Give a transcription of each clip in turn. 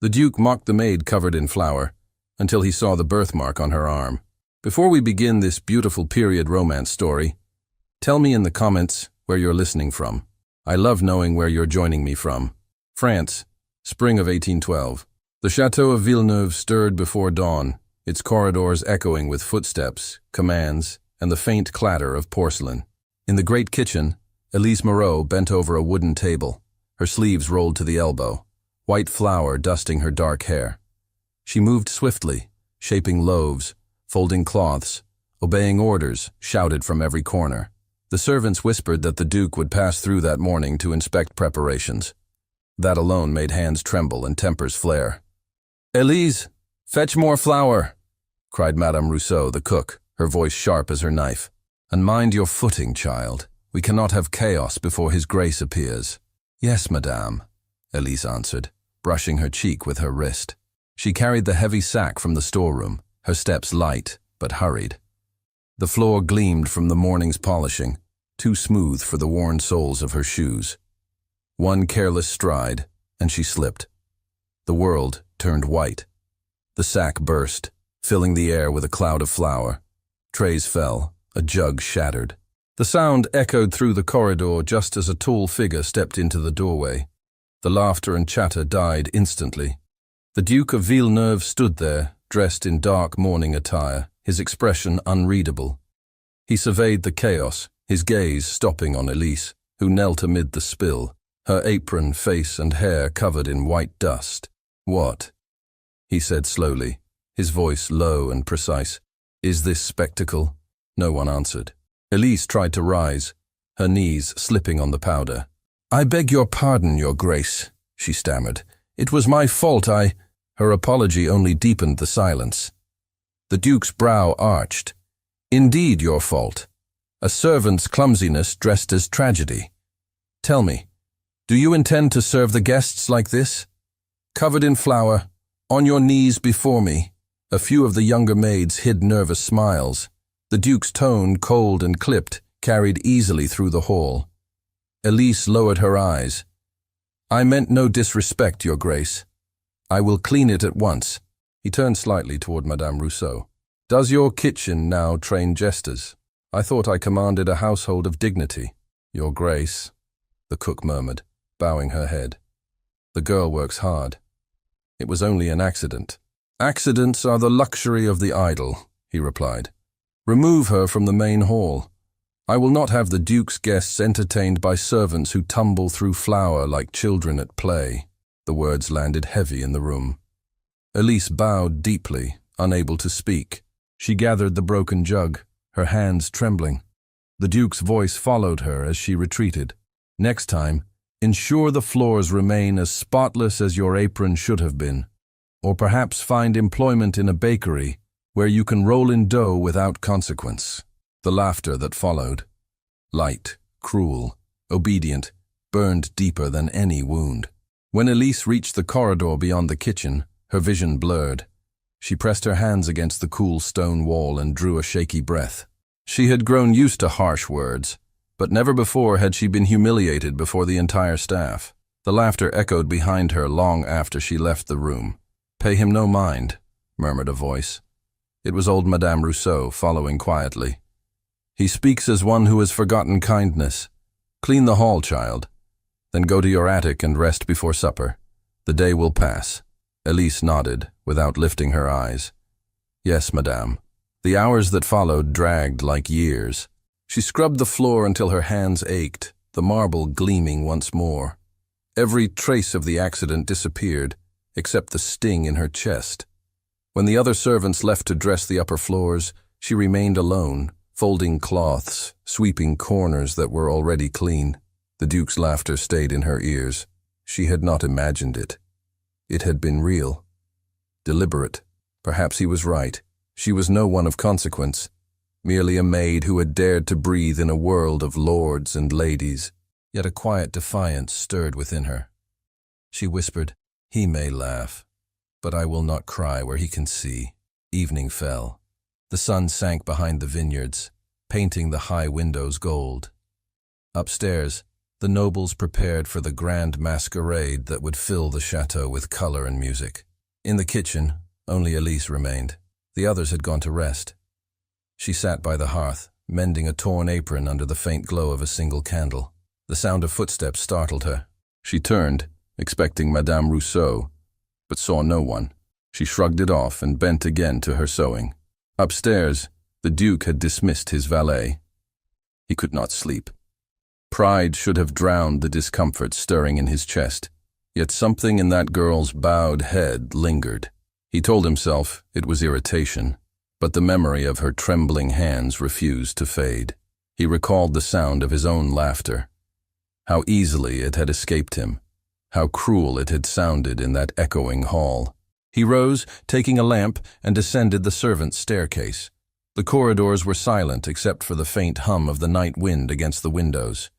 The Duke mocked the maid covered in flour, until he saw the birthmark on her arm. Before we begin this beautiful period romance story, tell me in the comments where you're listening from. I love knowing where you're joining me from. France, spring of 1812. The chateau of Villeneuve stirred before dawn, its corridors echoing with footsteps, commands, and the faint clatter of porcelain. In the great kitchen, Elise Moreau bent over a wooden table, her sleeves rolled to the elbow, white flour dusting her dark hair. She moved swiftly, shaping loaves, folding cloths, obeying orders shouted from every corner. The servants whispered that the Duke would pass through that morning to inspect preparations. That alone made hands tremble and tempers flare. "Elise, fetch more flour," cried Madame Rousseau, the cook, her voice sharp as her knife. "And mind your footing, child. We cannot have chaos before His Grace appears." "Yes, madame," Elise answered, brushing her cheek with her wrist. She carried the heavy sack from the storeroom, her steps light but hurried. The floor gleamed from the morning's polishing, too smooth for the worn soles of her shoes. One careless stride, and she slipped. The world turned white. The sack burst, filling the air with a cloud of flour. Trays fell, a jug shattered. The sound echoed through the corridor just as a tall figure stepped into the doorway. The laughter and chatter died instantly. The Duke of Villeneuve stood there, dressed in dark mourning attire, his expression unreadable. He surveyed the chaos, his gaze stopping on Elise, who knelt amid the spill, her apron, face, and hair covered in white dust. "What?" he said slowly, his voice low and precise. "Is this spectacle?" No one answered. Elise tried to rise, her knees slipping on the powder. "I beg your pardon, Your Grace," she stammered. "It was my fault, Her apology only deepened the silence. The Duke's brow arched. "Indeed your fault. A servant's clumsiness dressed as tragedy. Tell me, do you intend to serve the guests like this? Covered in flour, on your knees before me." A few of the younger maids hid nervous smiles. The Duke's tone, cold and clipped, carried easily through the hall. Elise lowered her eyes. "I meant no disrespect, Your Grace. I will clean it at once." He turned slightly toward Madame Rousseau. "Does your kitchen now train jesters? I thought I commanded a household of dignity." "Your Grace," the cook murmured, bowing her head. "The girl works hard. It was only an accident." "Accidents are the luxury of the idle," he replied. "Remove her from the main hall. I will not have the Duke's guests entertained by servants who tumble through flour like children at play." The words landed heavy in the room. Elise bowed deeply, unable to speak. She gathered the broken jug, her hands trembling. The Duke's voice followed her as she retreated. "Next time, ensure the floors remain as spotless as your apron should have been. Or perhaps find employment in a bakery where you can roll in dough without consequence." The laughter that followed, light, cruel, obedient, burned deeper than any wound. When Elise reached the corridor beyond the kitchen, her vision blurred. She pressed her hands against the cool stone wall and drew a shaky breath. She had grown used to harsh words, but never before had she been humiliated before the entire staff. The laughter echoed behind her long after she left the room. "Pay him no mind," murmured a voice. It was old Madame Rousseau, following quietly. "He speaks as one who has forgotten kindness. Clean the hall, child. Then go to your attic and rest before supper. The day will pass." Elise nodded, without lifting her eyes. "Yes, madame." The hours that followed dragged like years. She scrubbed the floor until her hands ached, the marble gleaming once more. Every trace of the accident disappeared, except the sting in her chest. When the other servants left to dress the upper floors, she remained alone, folding cloths, sweeping corners that were already clean. The Duke's laughter stayed in her ears. She had not imagined it. It had been real. Deliberate. Perhaps he was right. She was no one of consequence, merely a maid who had dared to breathe in a world of lords and ladies. Yet a quiet defiance stirred within her. She whispered, "He may laugh, but I will not cry where he can see." Evening fell. The sun sank behind the vineyards, painting the high windows gold. Upstairs, the nobles prepared for the grand masquerade that would fill the chateau with color and music. In the kitchen, only Elise remained. The others had gone to rest. She sat by the hearth, mending a torn apron under the faint glow of a single candle. The sound of footsteps startled her. She turned, expecting Madame Rousseau, but saw no one. She shrugged it off and bent again to her sewing. Upstairs, the Duke had dismissed his valet. He could not sleep. Pride should have drowned the discomfort stirring in his chest, yet something in that girl's bowed head lingered. He told himself it was irritation, but the memory of her trembling hands refused to fade. He recalled the sound of his own laughter. How easily it had escaped him. How cruel it had sounded in that echoing hall. He rose, taking a lamp, and descended the servants' staircase. The corridors were silent except for the faint hum of the night wind against the windows.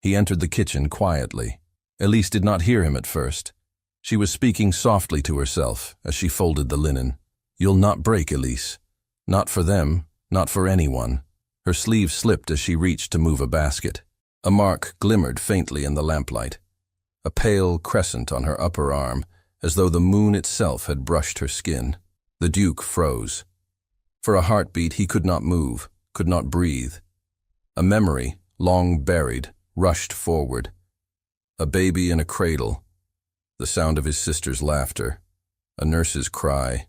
He entered the kitchen quietly. Elise did not hear him at first. She was speaking softly to herself as she folded the linen. "You'll not break, Elise. Not for them, not for anyone." Her sleeve slipped as she reached to move a basket. A mark glimmered faintly in the lamplight. A pale crescent on her upper arm, as though the moon itself had brushed her skin. The Duke froze. For a heartbeat he could not move, could not breathe. A memory, long buried, rushed forward. A baby in a cradle, the sound of his sister's laughter, a nurse's cry,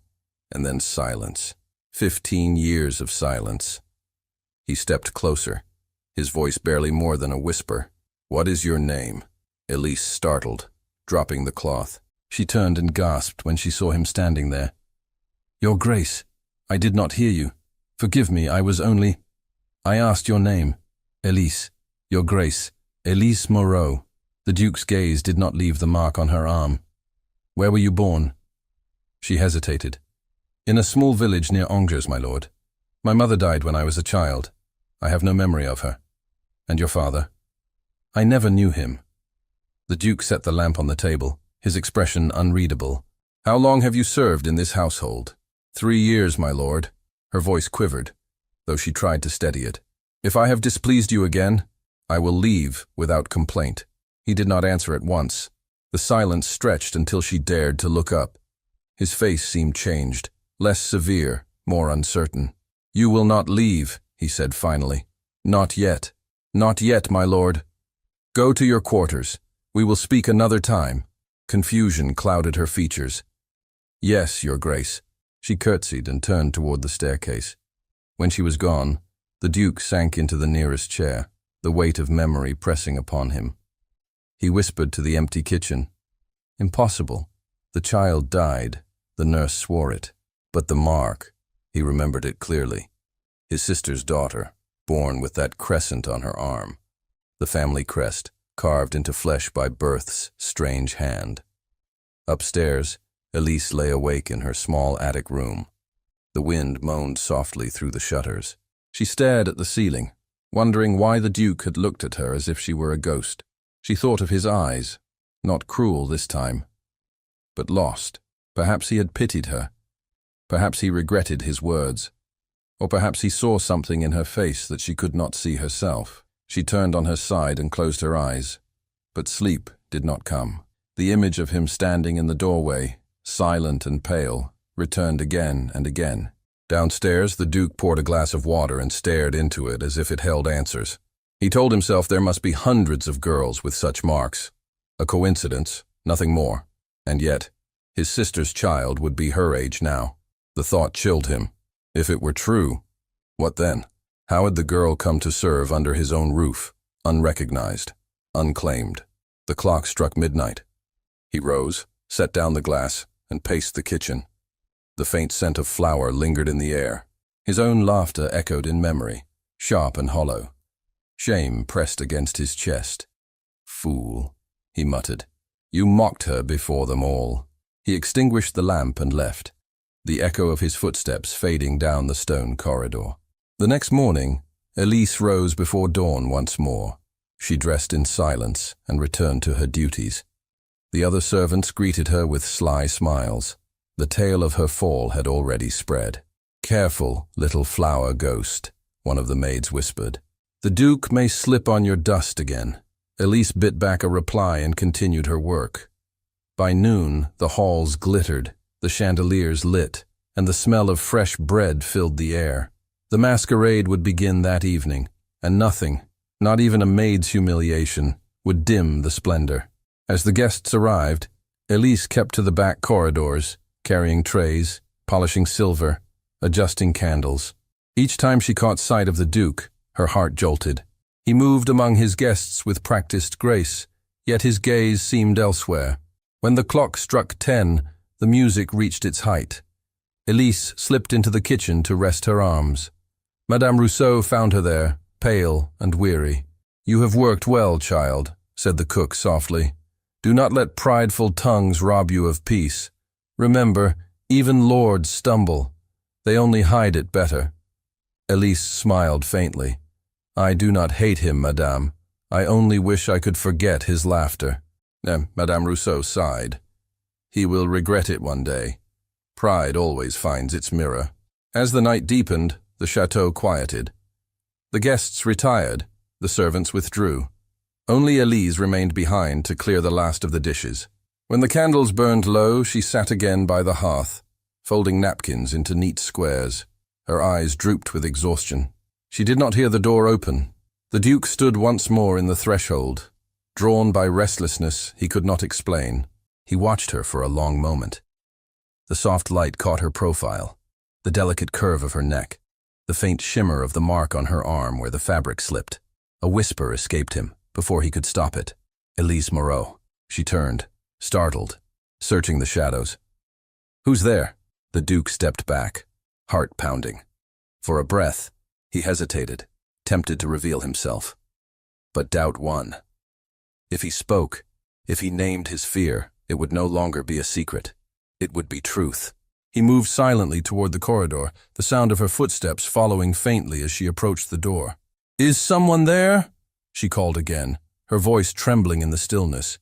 and then silence. 15 years of silence. He stepped closer, his voice barely more than a whisper. "What is your name?" Elise startled, dropping the cloth. She turned and gasped when she saw him standing there. "Your Grace, I did not hear you. Forgive me, I asked your name." "Elise, Your Grace, Elise Moreau." The Duke's gaze did not leave the mark on her arm. "Where were you born?" She hesitated. "In a small village near Angers, my lord. My mother died when I was a child. I have no memory of her. And your father?" "I never knew him." The Duke set the lamp on the table, his expression unreadable. "How long have you served in this household?" 3 years, my lord." Her voice quivered, though she tried to steady it. "If I have displeased you again, I will leave without complaint." He did not answer at once. The silence stretched until she dared to look up. His face seemed changed, less severe, more uncertain. "You will not leave," he said finally. "Not yet. Not yet, my lord. Go to your quarters. We will speak another time." Confusion clouded her features. "Yes, your Grace." She curtsied and turned toward the staircase. When she was gone, the Duke sank into the nearest chair, the weight of memory pressing upon him. He whispered to the empty kitchen. Impossible. The child died. The nurse swore it. But the mark, he remembered it clearly. His sister's daughter, born with that crescent on her arm. The family crest, carved into flesh by birth's strange hand. Upstairs, Elise lay awake in her small attic room. The wind moaned softly through the shutters. She stared at the ceiling, wondering why the Duke had looked at her as if she were a ghost. She thought of his eyes, not cruel this time, but lost. Perhaps he had pitied her. Perhaps he regretted his words. Or perhaps he saw something in her face that she could not see herself. She turned on her side and closed her eyes, but sleep did not come. The image of him standing in the doorway, silent and pale, returned again and again. Downstairs, the Duke poured a glass of water and stared into it as if it held answers. He told himself there must be hundreds of girls with such marks. A coincidence, nothing more. And yet, his sister's child would be her age now. The thought chilled him. If it were true, what then? How had the girl come to serve under his own roof, unrecognized, unclaimed? The clock struck midnight. He rose, set down the glass, and paced the kitchen. The faint scent of flour lingered in the air. His own laughter echoed in memory, sharp and hollow. Shame pressed against his chest. "Fool," he muttered. "You mocked her before them all." He extinguished the lamp and left, the echo of his footsteps fading down the stone corridor. The next morning, Elise rose before dawn once more. She dressed in silence and returned to her duties. The other servants greeted her with sly smiles. The tale of her fall had already spread. "Careful, little flower ghost," one of the maids whispered. "The Duke may slip on your dust again." Elise bit back a reply and continued her work. By noon, the halls glittered, the chandeliers lit, and the smell of fresh bread filled the air. The masquerade would begin that evening, and nothing, not even a maid's humiliation, would dim the splendor. As the guests arrived, Elise kept to the back corridors, carrying trays, polishing silver, adjusting candles. Each time she caught sight of the Duke, her heart jolted. He moved among his guests with practiced grace, yet his gaze seemed elsewhere. When the clock struck 10, the music reached its height. Elise slipped into the kitchen to rest her arms. Madame Rousseau found her there, pale and weary. "You have worked well, child," said the cook softly. "Do not let prideful tongues rob you of peace. Remember, even lords stumble. They only hide it better." Elise smiled faintly. "I do not hate him, madame. I only wish I could forget his laughter." Madame Rousseau sighed. "He will regret it one day. Pride always finds its mirror." As the night deepened, the chateau quieted. The guests retired, the servants withdrew. Only Elise remained behind to clear the last of the dishes. When the candles burned low, she sat again by the hearth, folding napkins into neat squares. Her eyes drooped with exhaustion. She did not hear the door open. The Duke stood once more in the threshold. Drawn by restlessness he could not explain. He watched her for a long moment. The soft light caught her profile, the delicate curve of her neck, the faint shimmer of the mark on her arm where the fabric slipped. A whisper escaped him before he could stop it. "Elise Moreau." She turned, startled, searching the shadows. "Who's there?" The Duke stepped back, heart pounding. For a breath, he hesitated, tempted to reveal himself. But doubt won. If he spoke, if he named his fear, it would no longer be a secret. It would be truth. He moved silently toward the corridor, the sound of her footsteps following faintly as she approached the door. "Is someone there?" she called again, her voice trembling in the stillness.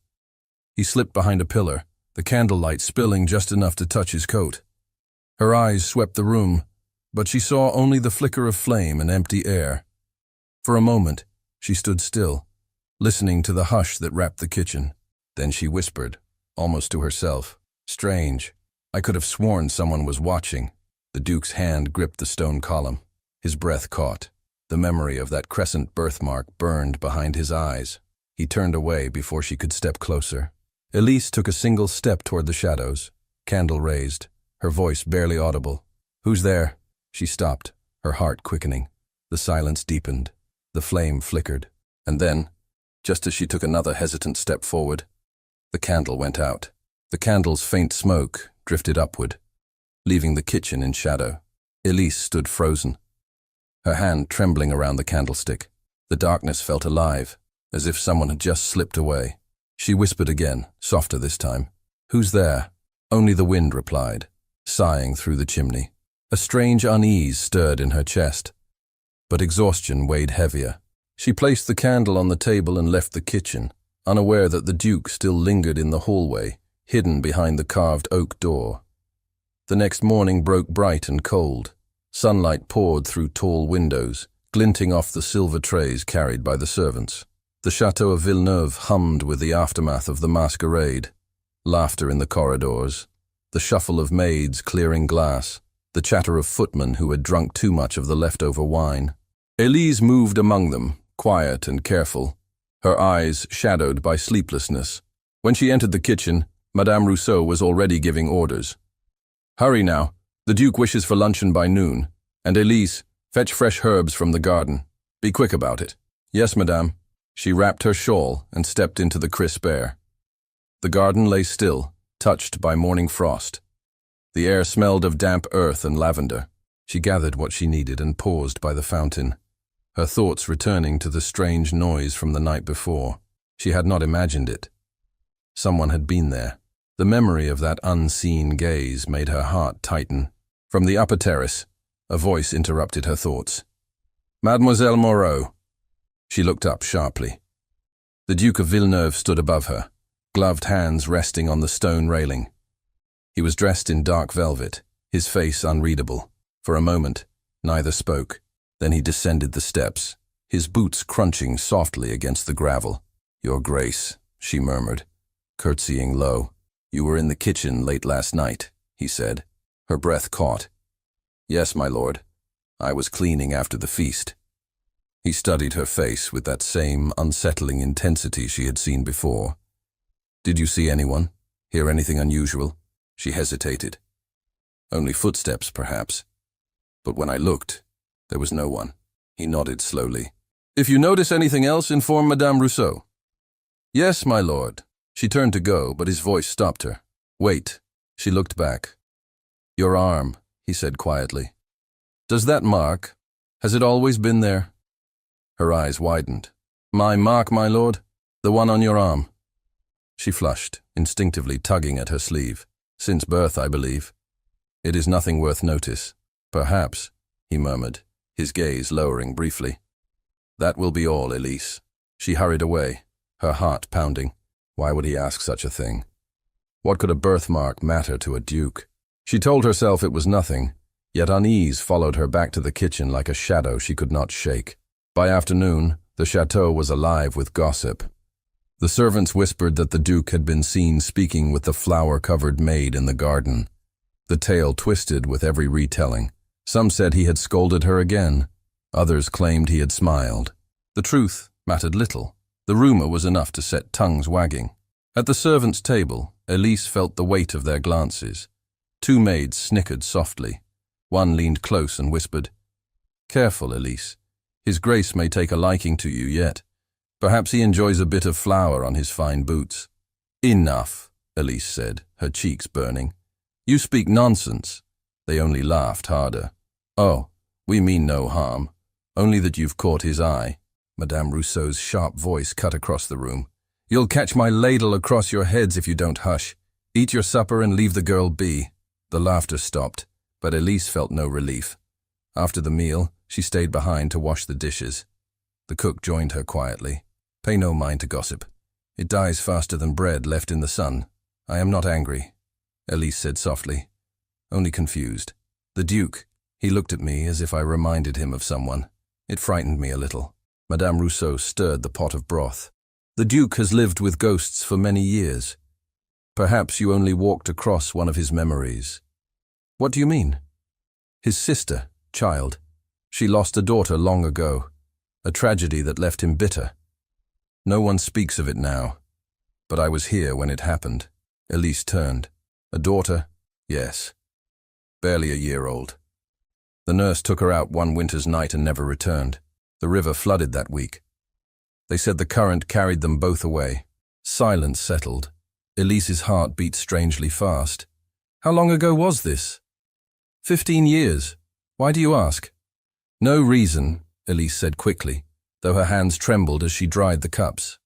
He slipped behind a pillar, the candlelight spilling just enough to touch his coat. Her eyes swept the room, but she saw only the flicker of flame and empty air. For a moment, she stood still, listening to the hush that wrapped the kitchen. Then she whispered, almost to herself, "Strange. I could have sworn someone was watching." The Duke's hand gripped the stone column. His breath caught. The memory of that crescent birthmark burned behind his eyes. He turned away before she could step closer. Elise took a single step toward the shadows, candle raised, her voice barely audible. "Who's there?" She stopped, her heart quickening. The silence deepened. The flame flickered. And then, just as she took another hesitant step forward, the candle went out. The candle's faint smoke drifted upward, leaving the kitchen in shadow. Elise stood frozen, her hand trembling around the candlestick. The darkness felt alive, as if someone had just slipped away. She whispered again, softer this time. "Who's there?" Only the wind replied, sighing through the chimney. A strange unease stirred in her chest, but exhaustion weighed heavier. She placed the candle on the table and left the kitchen, unaware that the Duke still lingered in the hallway, hidden behind the carved oak door. The next morning broke bright and cold. Sunlight poured through tall windows, glinting off the silver trays carried by the servants. The chateau of Villeneuve hummed with the aftermath of the masquerade. Laughter in the corridors, the shuffle of maids clearing glass, the chatter of footmen who had drunk too much of the leftover wine. Elise moved among them, quiet and careful, her eyes shadowed by sleeplessness. When she entered the kitchen, Madame Rousseau was already giving orders. "Hurry now. The Duke wishes for luncheon by noon. And Elise, fetch fresh herbs from the garden. Be quick about it." "Yes, madame." She wrapped her shawl and stepped into the crisp air. The garden lay still, touched by morning frost. The air smelled of damp earth and lavender. She gathered what she needed and paused by the fountain, her thoughts returning to the strange noise from the night before. She had not imagined it. Someone had been there. The memory of that unseen gaze made her heart tighten. From the upper terrace, a voice interrupted her thoughts. "Mademoiselle Moreau." She looked up sharply. The Duke of Villeneuve stood above her, gloved hands resting on the stone railing. He was dressed in dark velvet, his face unreadable. For a moment, neither spoke. Then he descended the steps, his boots crunching softly against the gravel. Your Grace, she murmured, curtsying low. You were in the kitchen late last night, he said. Her breath caught. Yes, my lord. I was cleaning after the feast. He studied her face with that same unsettling intensity she had seen before. Did you see anyone? Hear anything unusual? She hesitated. Only footsteps, perhaps. But when I looked, there was no one. He nodded slowly. If you notice anything else, inform Madame Rousseau. Yes, my lord. She turned to go, but his voice stopped her. Wait. She looked back. Your arm, he said quietly. Does that mark? Has it always been there? Her eyes widened. My mark, my lord? The one on your arm? She flushed, instinctively tugging at her sleeve. Since birth, I believe. It is nothing worth notice. Perhaps, he murmured, his gaze lowering briefly. That will be all, Elise. She hurried away, her heart pounding. Why would he ask such a thing? What could a birthmark matter to a duke? She told herself it was nothing, yet unease followed her back to the kitchen like a shadow she could not shake. By afternoon, the chateau was alive with gossip. The servants whispered that the duke had been seen speaking with the flower-covered maid in the garden. The tale twisted with every retelling. Some said he had scolded her again. Others claimed he had smiled. The truth mattered little. The rumor was enough to set tongues wagging. At the servants' table, Elise felt the weight of their glances. Two maids snickered softly. One leaned close and whispered, Careful, Elise. His Grace may take a liking to you yet. Perhaps he enjoys a bit of flour on his fine boots. Enough, Elise said, her cheeks burning. You speak nonsense. They only laughed harder. Oh, we mean no harm. Only that you've caught his eye. Madame Rousseau's sharp voice cut across the room. You'll catch my ladle across your heads if you don't hush. Eat your supper and leave the girl be. The laughter stopped, but Elise felt no relief. After the meal, she stayed behind to wash the dishes. The cook joined her quietly. Pay no mind to gossip. It dies faster than bread left in the sun. I am not angry, Elise said softly. Only confused. The Duke. He looked at me as if I reminded him of someone. It frightened me a little. Madame Rousseau stirred the pot of broth. The Duke has lived with ghosts for many years. Perhaps you only walked across one of his memories. What do you mean? His sister, child. She lost a daughter long ago. A tragedy that left him bitter. No one speaks of it now. But I was here when it happened. Elise turned. A daughter? Yes. Barely a year old. The nurse took her out one winter's night and never returned. The river flooded that week. They said the current carried them both away. Silence settled. Elise's heart beat strangely fast. How long ago was this? 15 years. Why do you ask? No reason, Elise said quickly, though her hands trembled as she dried the cups.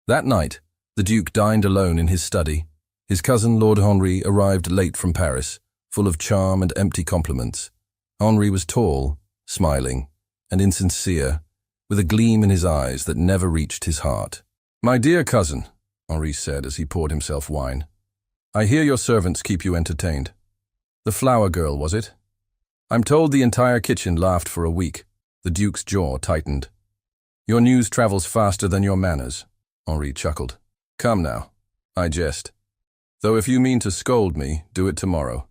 That night, the Duke dined alone in his study. His cousin Lord Henri arrived late from Paris, full of charm and empty compliments. Henri was tall, smiling, and insincere, with a gleam in his eyes that never reached his heart. My dear cousin, Henri said as he poured himself wine, I hear your servants keep you entertained. The flower girl, was it? I'm told the entire kitchen laughed for a week. The Duke's jaw tightened. Your news travels faster than your manners, Henri chuckled. Come now, I jest. Though if you mean to scold me, do it tomorrow.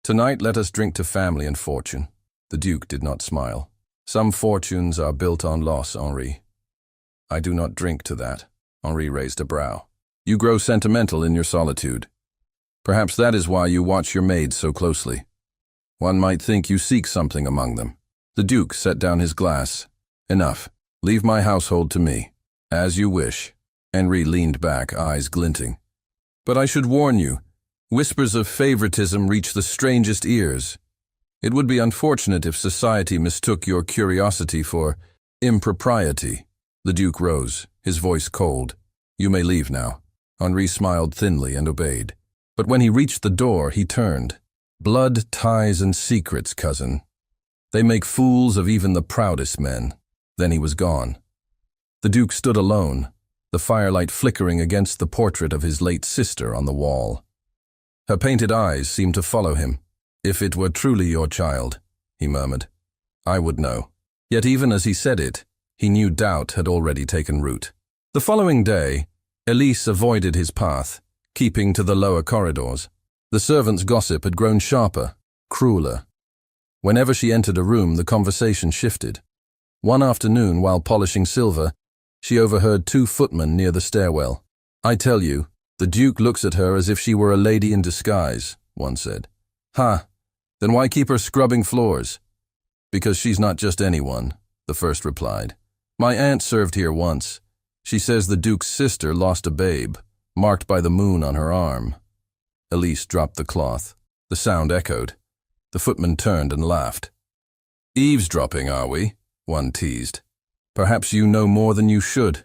Tonight let us drink to family and fortune. The Duke did not smile. Some fortunes are built on loss, Henri. I do not drink to that. Henri raised a brow. You grow sentimental in your solitude. Perhaps that is why you watch your maids so closely. One might think you seek something among them. The Duke set down his glass. Enough. Leave my household to me. As you wish. Henri leaned back, eyes glinting. But I should warn you, whispers of favoritism reach the strangest ears. It would be unfortunate if society mistook your curiosity for impropriety. The Duke rose, his voice cold. You may leave now. Henri smiled thinly and obeyed. But when he reached the door, he turned. Blood, ties, and secrets, cousin. They make fools of even the proudest men. Then he was gone. The Duke stood alone, the firelight flickering against the portrait of his late sister on the wall. Her painted eyes seemed to follow him. If it were truly your child, he murmured, I would know. Yet even as he said it, he knew doubt had already taken root. The following day, Elise avoided his path, keeping to the lower corridors. The servants' gossip had grown sharper, crueler. Whenever she entered a room, the conversation shifted. One afternoon, while polishing silver, she overheard two footmen near the stairwell. "I tell you, the Duke looks at her as if she were a lady in disguise," one said. "Ha, then why keep her scrubbing floors?" "Because she's not just anyone," the first replied. "My aunt served here once. She says the Duke's sister lost a babe, marked by the moon on her arm." Elise dropped the cloth. The sound echoed. The footman turned and laughed. "Eavesdropping, are we?" one teased. "Perhaps you know more than you should."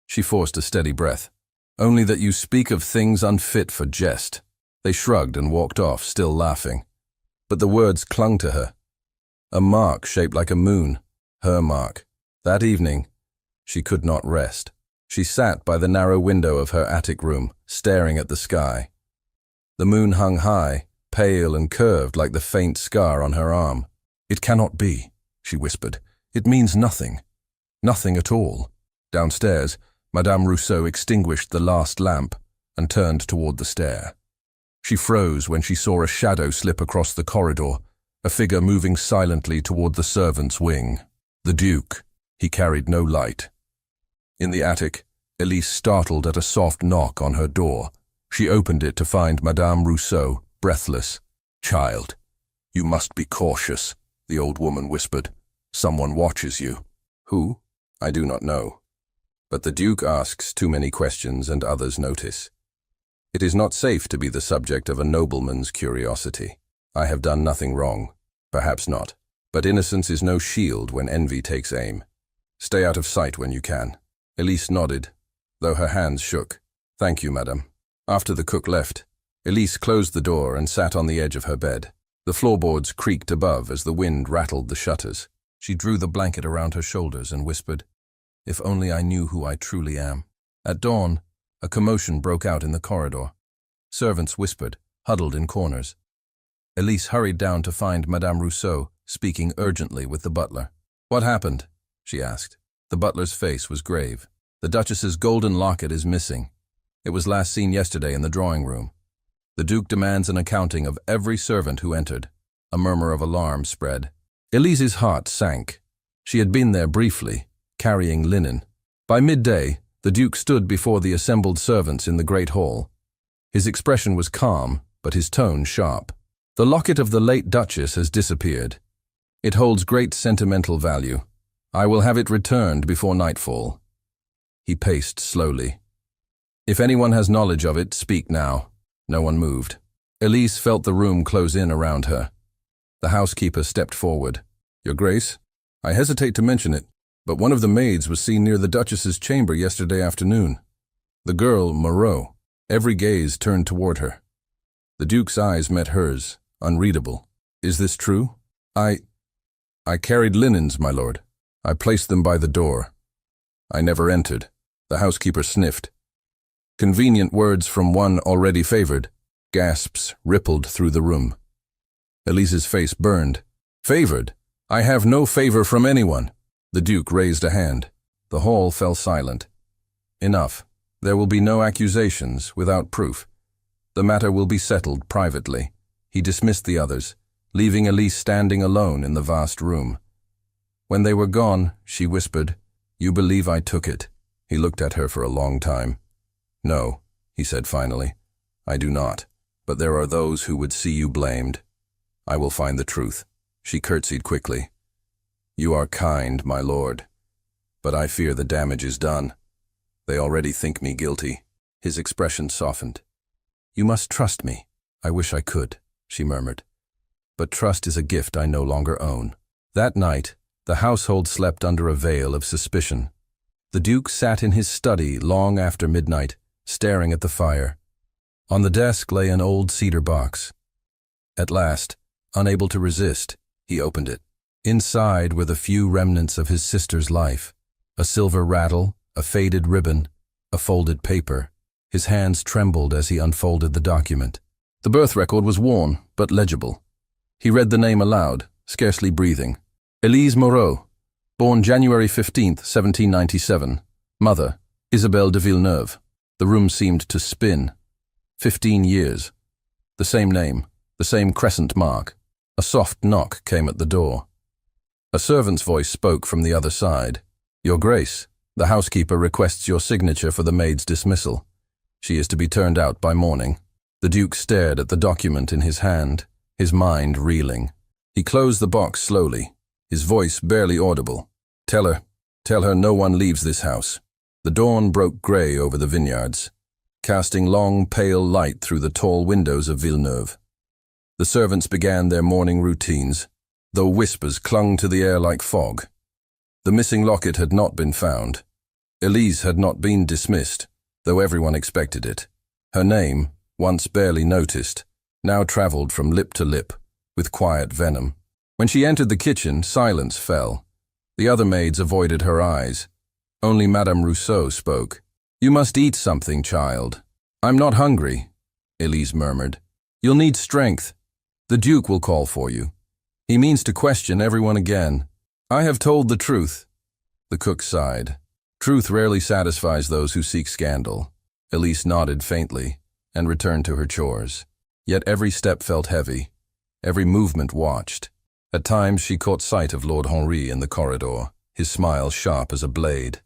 She forced a steady breath. "Only that you speak of things unfit for jest." They shrugged and walked off, still laughing. But the words clung to her. A mark shaped like a moon. Her mark. That evening, she could not rest. She sat by the narrow window of her attic room, staring at the sky. The moon hung high, pale and curved like the faint scar on her arm. "It cannot be," she whispered. "It means nothing. Nothing at all." Downstairs, Madame Rousseau extinguished the last lamp and turned toward the stair. She froze when she saw a shadow slip across the corridor, a figure moving silently toward the servants' wing. The Duke. He carried no light. In the attic, Elise startled at a soft knock on her door. She opened it to find Madame Rousseau, breathless. "Child, you must be cautious," the old woman whispered. "Someone watches you." "Who?" "I do not know. But the Duke asks too many questions and others notice. It is not safe to be the subject of a nobleman's curiosity. I have done nothing wrong. Perhaps not. But innocence is no shield when envy takes aim. Stay out of sight when you can." Elise nodded, though her hands shook. "Thank you, madame." After the cook left, Elise closed the door and sat on the edge of her bed. The floorboards creaked above as the wind rattled the shutters. She drew the blanket around her shoulders and whispered, "If only I knew who I truly am." At dawn, a commotion broke out in the corridor. Servants whispered, huddled in corners. Elise hurried down to find Madame Rousseau, speaking urgently with the butler. "What happened?" she asked. The butler's face was grave. "The Duchess's golden locket is missing. It was last seen yesterday in the drawing room. The Duke demands an accounting of every servant who entered." A murmur of alarm spread. Elise's heart sank. She had been there briefly, carrying linen. By midday, the Duke stood before the assembled servants in the great hall. His expression was calm, but his tone sharp. "The locket of the late Duchess has disappeared. It holds great sentimental value. I will have it returned before nightfall." He paced slowly. "If anyone has knowledge of it, speak now." No one moved. Elise felt the room close in around her. The housekeeper stepped forward. "Your Grace, I hesitate to mention it, but one of the maids was seen near the Duchess's chamber yesterday afternoon. The girl, Moreau." Every gaze turned toward her. The Duke's eyes met hers, unreadable. "Is this true?" I carried linens, my lord. I placed them by the door. I never entered." The housekeeper sniffed. Convenient words from one already favored. Gasps rippled through the room. Elise's face burned. "Favored? I have no favor from anyone." The Duke raised a hand. The hall fell silent. "Enough. There will be no accusations without proof. The matter will be settled privately." He dismissed the others, leaving Elise standing alone in the vast room. When they were gone, she whispered, "You believe I took it?" He looked at her for a long time. "No," he said finally, "I do not. But there are those who would see you blamed. I will find the truth." She curtsied quickly. "You are kind, my lord. But I fear the damage is done. They already think me guilty." His expression softened. "You must trust me." "I wish I could," she murmured. "But trust is a gift I no longer own." That night, the household slept under a veil of suspicion. The Duke sat in his study long after midnight, staring at the fire. On the desk lay an old cedar box. At last, unable to resist, he opened it. Inside were the few remnants of his sister's life: a silver rattle, a faded ribbon, a folded paper. His hands trembled as he unfolded the document. The birth record was worn, but legible. He read the name aloud, scarcely breathing. Elise Moreau, born January 15, 1797. Mother, Isabelle de Villeneuve. The room seemed to spin. 15 years. The same name, the same crescent mark. A soft knock came at the door. A servant's voice spoke from the other side. Your Grace, the housekeeper requests your signature for the maid's dismissal. She is to be turned out by morning. The Duke stared at the document in his hand, his mind reeling. He closed the box slowly, his voice barely audible. Tell her no one leaves this house. The dawn broke grey over the vineyards, casting long, pale light through the tall windows of Villeneuve. The servants began their morning routines, though whispers clung to the air like fog. The missing locket had not been found. Elise had not been dismissed, though everyone expected it. Her name, once barely noticed, now travelled from lip to lip, with quiet venom. When she entered the kitchen, silence fell. The other maids avoided her eyes. Only Madame Rousseau spoke. You must eat something, child. I'm not hungry, Elise murmured. You'll need strength. The Duke will call for you. He means to question everyone again. I have told the truth. The cook sighed. Truth rarely satisfies those who seek scandal. Elise nodded faintly and returned to her chores. Yet every step felt heavy, every movement watched. At times she caught sight of Lord Henri in the corridor, his smile sharp as a blade.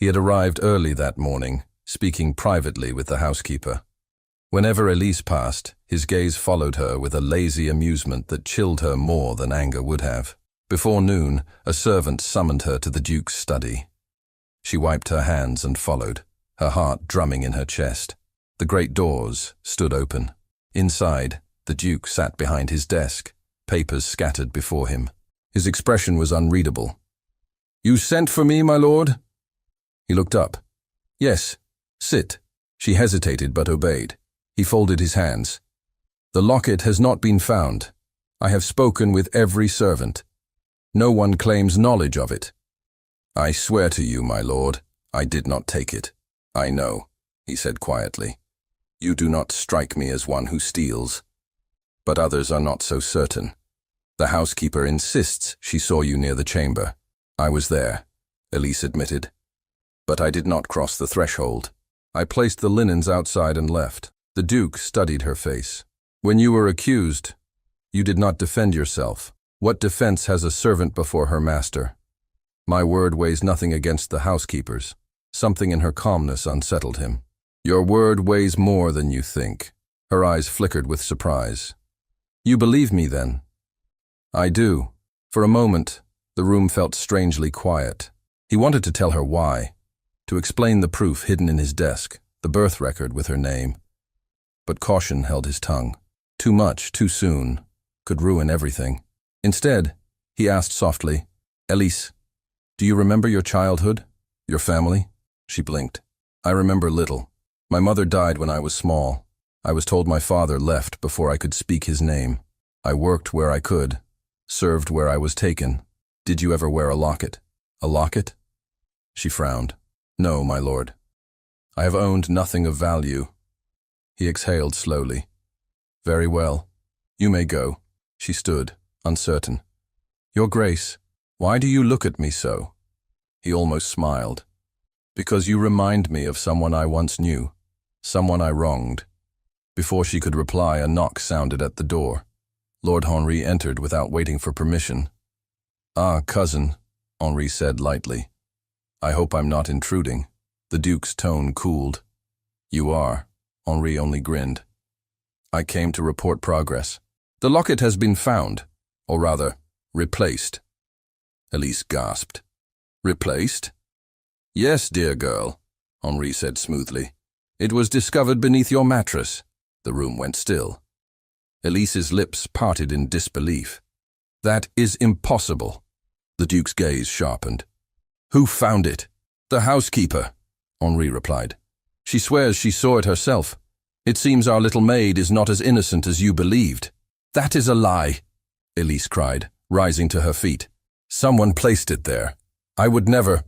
He had arrived early that morning, speaking privately with the housekeeper. Whenever Elise passed, his gaze followed her with a lazy amusement that chilled her more than anger would have. Before noon, a servant summoned her to the Duke's study. She wiped her hands and followed, her heart drumming in her chest. The great doors stood open. Inside, the Duke sat behind his desk, papers scattered before him. His expression was unreadable. You sent for me, my lord? He looked up. Yes, sit. She hesitated but obeyed. He folded his hands. The locket has not been found. I have spoken with every servant. No one claims knowledge of it. I swear to you, my lord, I did not take it. I know, he said quietly. You do not strike me as one who steals. But others are not so certain. The housekeeper insists she saw you near the chamber. I was there, Elise admitted. But I did not cross the threshold. I placed the linens outside and left. The Duke studied her face. When you were accused, you did not defend yourself. What defense has a servant before her master? My word weighs nothing against the housekeeper's. Something in her calmness unsettled him. Your word weighs more than you think. Her eyes flickered with surprise. You believe me, then? I do. For a moment, the room felt strangely quiet. He wanted to tell her why, to explain the proof hidden in his desk, the birth record with her name. But caution held his tongue. Too much, too soon, could ruin everything. Instead, he asked softly, Elise, do you remember your childhood, your family? She blinked. I remember little. My mother died when I was small. I was told my father left before I could speak his name. I worked where I could, served where I was taken. Did you ever wear a locket? A locket? She frowned. No, my lord. I have owned nothing of value. He exhaled slowly. Very well. You may go. She stood, uncertain. Your Grace, why do you look at me so? He almost smiled. Because you remind me of someone I once knew, someone I wronged. Before she could reply, a knock sounded at the door. Lord Henri entered without waiting for permission. Ah, cousin, Henri said lightly. I hope I'm not intruding. The Duke's tone cooled. You are. Henri only grinned. I came to report progress. The locket has been found, or rather, replaced. Elise gasped. Replaced? Yes, dear girl, Henri said smoothly. It was discovered beneath your mattress. The room went still. Elise's lips parted in disbelief. That is impossible. The Duke's gaze sharpened. Who found it? The housekeeper, Henri replied. She swears she saw it herself. It seems our little maid is not as innocent as you believed. That is a lie, Elise cried, rising to her feet. Someone placed it there. I would never...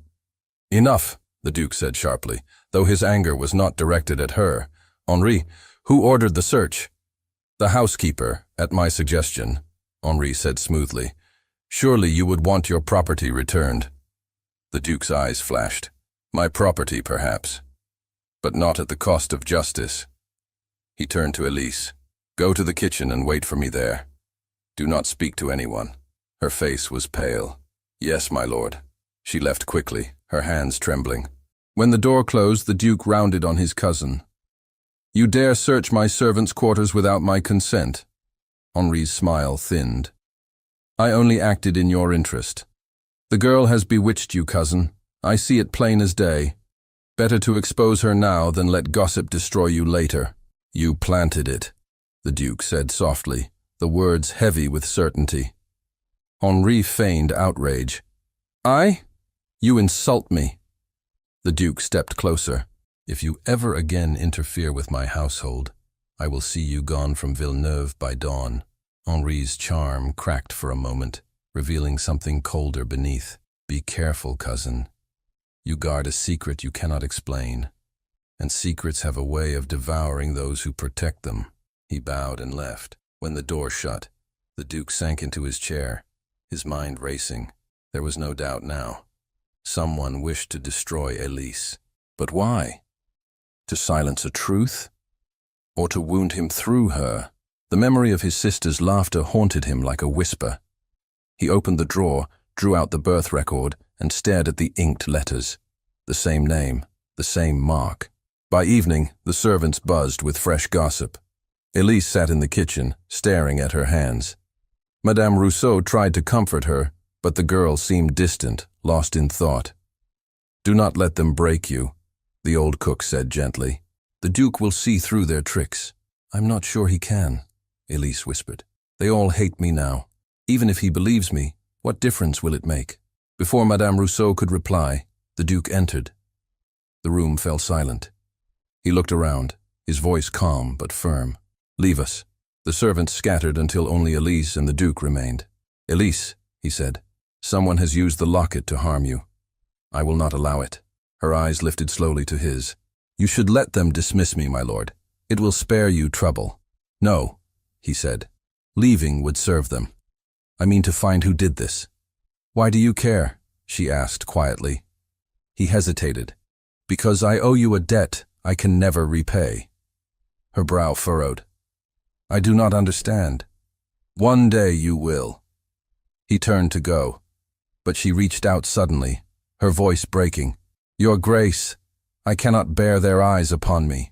Enough, the Duke said sharply, though his anger was not directed at her. Henri, who ordered the search? The housekeeper, at my suggestion, Henri said smoothly. Surely you would want your property returned. The Duke's eyes flashed. My property, perhaps, but not at the cost of justice. He turned to Elise. Go to the kitchen and wait for me there. Do not speak to anyone. Her face was pale. Yes, my lord. She left quickly, her hands trembling. When the door closed, the Duke rounded on his cousin. You dare search my servants' quarters without my consent? Henri's smile thinned. I only acted in your interest. The girl has bewitched you, cousin. I see it plain as day. Better to expose her now than let gossip destroy you later. You planted it, the Duke said softly, the words heavy with certainty. Henri feigned outrage. I? You insult me. The Duke stepped closer. If you ever again interfere with my household, I will see you gone from Villeneuve by dawn. Henri's charm cracked for a moment, revealing something colder beneath. Be careful, cousin. You guard a secret you cannot explain, and secrets have a way of devouring those who protect them. He bowed and left. When the door shut, the Duke sank into his chair, his mind racing. There was no doubt now. Someone wished to destroy Elise. But why? To silence a truth? Or to wound him through her? The memory of his sister's laughter haunted him like a whisper. He opened the drawer, drew out the birth record, and stared at the inked letters. The same name, the same mark. By evening, the servants buzzed with fresh gossip. Elise sat in the kitchen, staring at her hands. Madame Rousseau tried to comfort her, but the girl seemed distant, lost in thought. Do not let them break you, the old cook said gently. The Duke will see through their tricks. I'm not sure he can, Elise whispered. They all hate me now. Even if he believes me, what difference will it make? Before Madame Rousseau could reply, the Duke entered. The room fell silent. He looked around, his voice calm but firm. Leave us. The servants scattered until only Elise and the Duke remained. Elise, he said, someone has used the locket to harm you. I will not allow it. Her eyes lifted slowly to his. You should let them dismiss me, my lord. It will spare you trouble. No, he said. Leaving would serve them. I mean to find who did this. Why do you care? She asked quietly. He hesitated. Because I owe you a debt I can never repay. Her brow furrowed. I do not understand. One day you will. He turned to go, but she reached out suddenly, her voice breaking. Your Grace, I cannot bear their eyes upon me.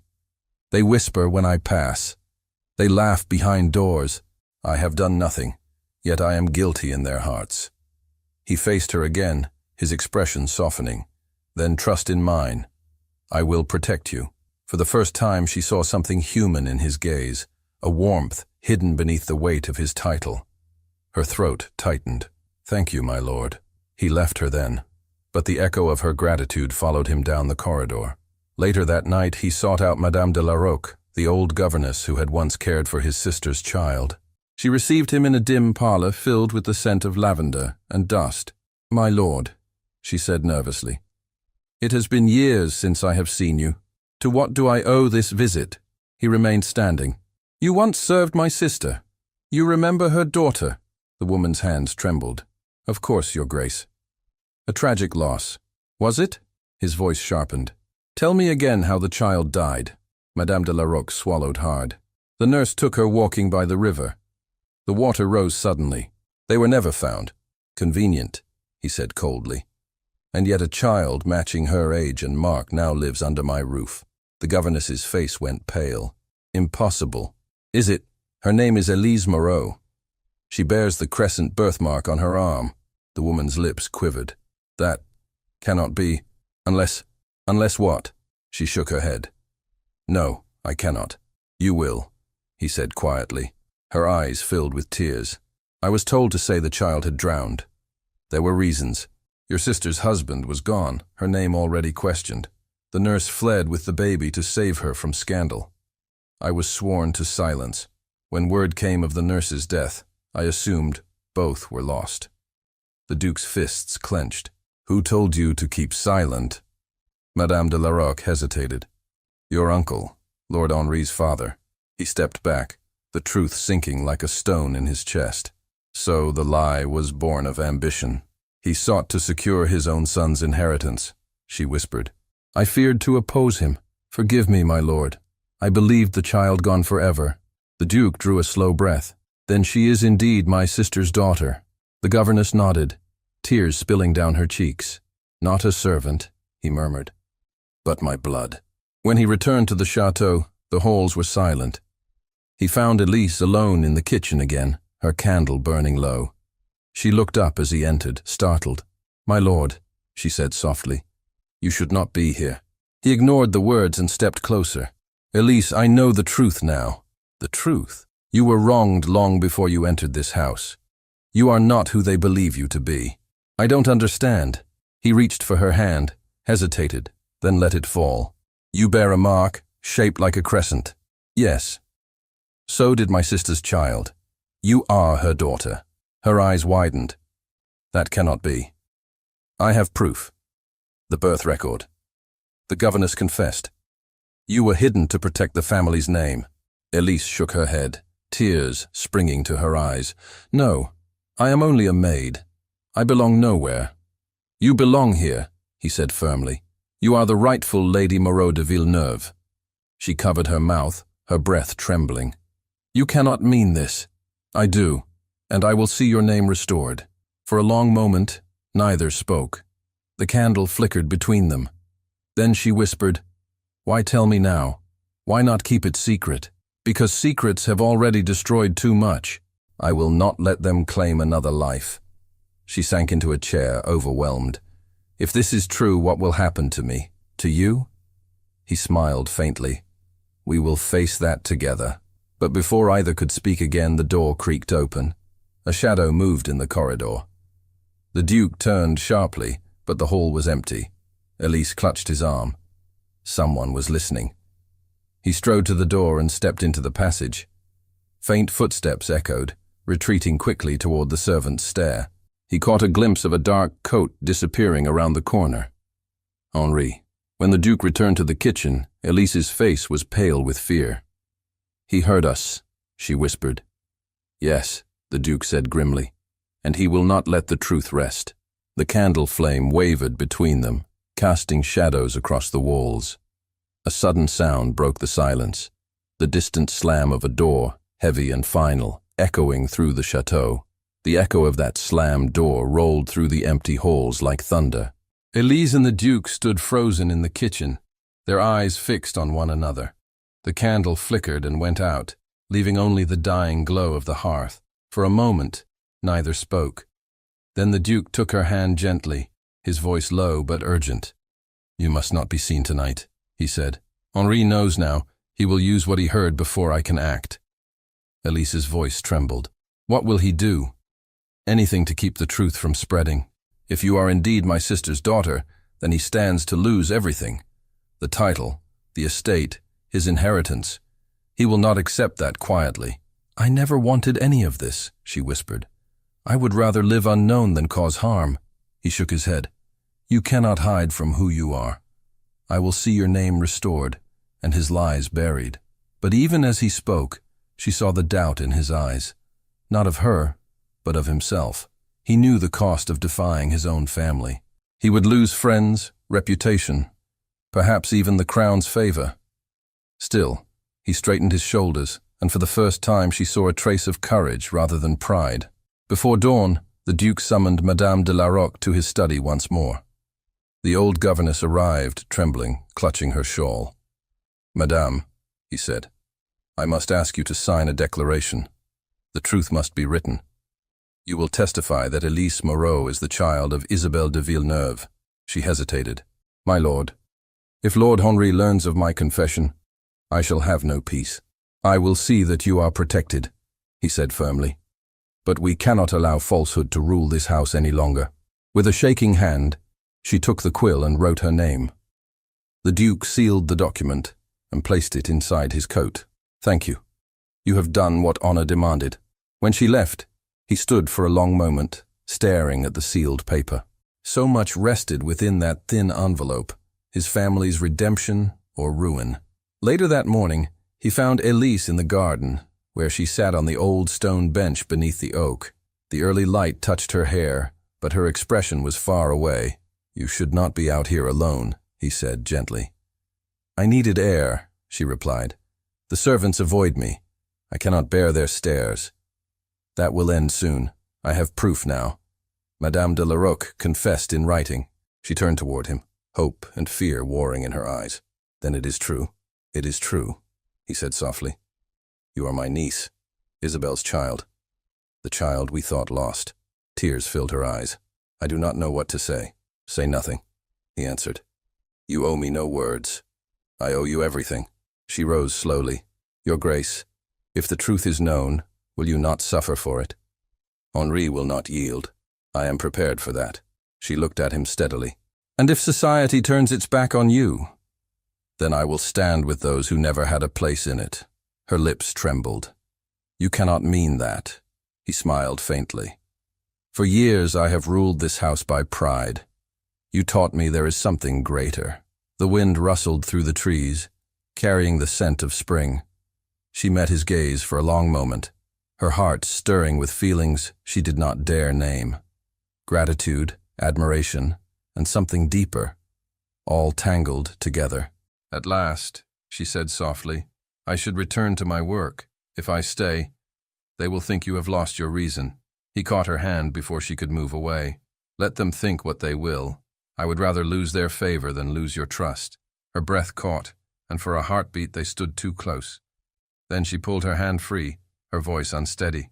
They whisper when I pass. They laugh behind doors. I have done nothing, yet I am guilty in their hearts. He faced her again, his expression softening. Then trust in mine. I will protect you. For the first time she saw something human in his gaze, a warmth hidden beneath the weight of his title. Her throat tightened. Thank you, my lord. He left her then, but the echo of her gratitude followed him down the corridor. Later that night he sought out Madame de la Roque, the old governess who had once cared for his sister's child. She received him in a dim parlor filled with the scent of lavender and dust. My lord, she said nervously, it has been years since I have seen you. To what do I owe this visit? He remained standing. You once served my sister. You remember her daughter? The woman's hands trembled. Of course, Your Grace. A tragic loss. Was it? His voice sharpened. Tell me again how the child died. Madame de la Roque swallowed hard. The nurse took her walking by the river. The water rose suddenly. They were never found. Convenient, he said coldly. And yet a child matching her age and mark now lives under my roof. The governess's face went pale. Impossible. Is it? Her name is Elise Moreau. She bears the crescent birthmark on her arm. The woman's lips quivered. That cannot be. Unless what? She shook her head. No, I cannot. You will, he said quietly. Her eyes filled with tears. I was told to say the child had drowned. There were reasons. Your sister's husband was gone, her name already questioned. The nurse fled with the baby to save her from scandal. I was sworn to silence. When word came of the nurse's death, I assumed both were lost. The Duke's fists clenched. Who told you to keep silent? Madame de la Roque hesitated. Your uncle, Lord Henri's father. He stepped back, the truth sinking like a stone in his chest. So the lie was born of ambition. He sought to secure his own son's inheritance, she whispered. I feared to oppose him. Forgive me, my lord. I believed the child gone forever. The Duke drew a slow breath. Then she is indeed my sister's daughter. The governess nodded, tears spilling down her cheeks. Not a servant, he murmured, but my blood. When he returned to the chateau, the halls were silent. He found Elise alone in the kitchen again, her candle burning low. She looked up as he entered, startled. My lord, she said softly, you should not be here. He ignored the words and stepped closer. Elise, I know the truth now. The truth? You were wronged long before you entered this house. You are not who they believe you to be. I don't understand. He reached for her hand, hesitated, then let it fall. You bear a mark, shaped like a crescent. Yes. So did my sister's child. You are her daughter. Her eyes widened. That cannot be. I have proof. The birth record. The governess confessed. You were hidden to protect the family's name. Elise shook her head, tears springing to her eyes. No, I am only a maid. I belong nowhere. You belong here, he said firmly. You are the rightful Lady Moreau de Villeneuve. She covered her mouth, her breath trembling. You cannot mean this. I do, and I will see your name restored. For a long moment, neither spoke. The candle flickered between them. Then she whispered, Why tell me now? Why not keep it secret? Because secrets have already destroyed too much. I will not let them claim another life. She sank into a chair, overwhelmed. If this is true, what will happen to me? To you? He smiled faintly. We will face that together. But before either could speak again, the door creaked open. A shadow moved in the corridor. The Duke turned sharply, but the hall was empty. Elise clutched his arm. Someone was listening. He strode to the door and stepped into the passage. Faint footsteps echoed, retreating quickly toward the servant's stair. He caught a glimpse of a dark coat disappearing around the corner. Henri. When the Duke returned to the kitchen, Elise's face was pale with fear. He heard us, she whispered. Yes, the Duke said grimly, and he will not let the truth rest. The candle flame wavered between them, casting shadows across the walls. A sudden sound broke the silence, the distant slam of a door, heavy and final, echoing through the chateau. The echo of that slammed door rolled through the empty halls like thunder. Elise and the Duke stood frozen in the kitchen, their eyes fixed on one another. The candle flickered and went out, leaving only the dying glow of the hearth. For a moment, neither spoke. Then the Duke took her hand gently, his voice low but urgent. You must not be seen tonight, he said. Henri knows now. He will use what he heard before I can act. Elise's voice trembled. What will he do? Anything to keep the truth from spreading. If you are indeed my sister's daughter, then he stands to lose everything. The title, the estate, his inheritance. He will not accept that quietly. I never wanted any of this, she whispered. I would rather live unknown than cause harm. He shook his head. You cannot hide from who you are. I will see your name restored, and his lies buried. But even as he spoke, she saw the doubt in his eyes. Not of her, but of himself. He knew the cost of defying his own family. He would lose friends, reputation, perhaps even the crown's favor. Still, he straightened his shoulders, and for the first time she saw a trace of courage rather than pride. Before dawn, the Duke summoned Madame de la Roque to his study once more. The old governess arrived, trembling, clutching her shawl. Madame, he said, I must ask you to sign a declaration. The truth must be written. You will testify that Elise Moreau is the child of Isabelle de Villeneuve. She hesitated. My lord, if Lord Henri learns of my confession, I shall have no peace. I will see that you are protected, he said firmly. But we cannot allow falsehood to rule this house any longer. With a shaking hand, she took the quill and wrote her name. The Duke sealed the document and placed it inside his coat. Thank you. You have done what honor demanded. When she left, he stood for a long moment, staring at the sealed paper. So much rested within that thin envelope, his family's redemption or ruin. Later that morning, he found Elise in the garden, where she sat on the old stone bench beneath the oak. The early light touched her hair, but her expression was far away. You should not be out here alone, he said gently. I needed air, she replied. The servants avoid me. I cannot bear their stares. That will end soon. I have proof now. Madame de Larocque confessed in writing. She turned toward him, hope and fear warring in her eyes. Then it is true. It is true, he said softly. You are my niece, Isabel's child. The child we thought lost. Tears filled her eyes. I do not know what to say. Say nothing, he answered. You owe me no words. I owe you everything. She rose slowly. Your Grace, if the truth is known, will you not suffer for it? Henri will not yield. I am prepared for that. She looked at him steadily. And if society turns its back on you? Then I will stand with those who never had a place in it. Her lips trembled. You cannot mean that. He smiled faintly. For years I have ruled this house by pride. You taught me there is something greater. The wind rustled through the trees, carrying the scent of spring. She met his gaze for a long moment, her heart stirring with feelings she did not dare name. Gratitude, admiration, and something deeper, all tangled together. At last, she said softly, I should return to my work. If I stay, they will think you have lost your reason. He caught her hand before she could move away. Let them think what they will. I would rather lose their favor than lose your trust. Her breath caught, and for a heartbeat they stood too close. Then she pulled her hand free, her voice unsteady.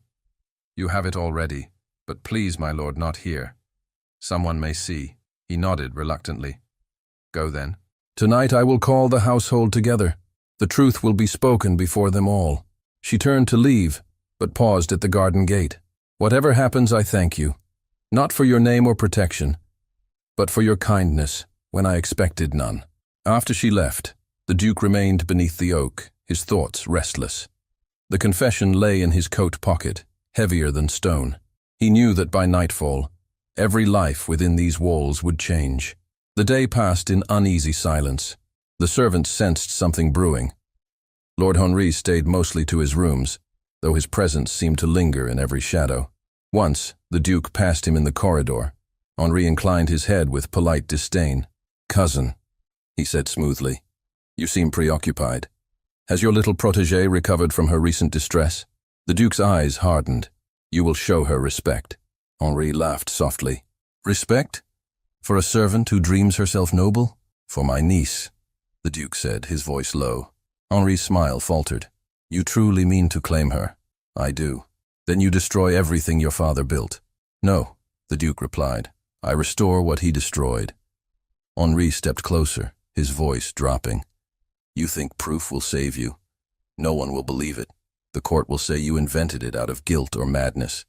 You have it already, but please, my lord, not here. Someone may see. He nodded reluctantly. Go then. Tonight I will call the household together. The truth will be spoken before them all. She turned to leave, but paused at the garden gate. Whatever happens, I thank you. Not for your name or protection, but for your kindness when I expected none. After she left, the Duke remained beneath the oak, his thoughts restless. The confession lay in his coat pocket, heavier than stone. He knew that by nightfall, every life within these walls would change. The day passed in uneasy silence. The servants sensed something brewing. Lord Henri stayed mostly to his rooms, though his presence seemed to linger in every shadow. Once, the Duke passed him in the corridor. Henri inclined his head with polite disdain. Cousin, he said smoothly, you seem preoccupied. Has your little protégée recovered from her recent distress? The Duke's eyes hardened. You will show her respect. Henri laughed softly. Respect? For a servant who dreams herself noble? For my niece, the Duke said, his voice low. Henri's smile faltered. You truly mean to claim her? I do. Then you destroy everything your father built. No, the Duke replied. I restore what he destroyed. Henri stepped closer, his voice dropping. You think proof will save you? No one will believe it. The court will say you invented it out of guilt or madness.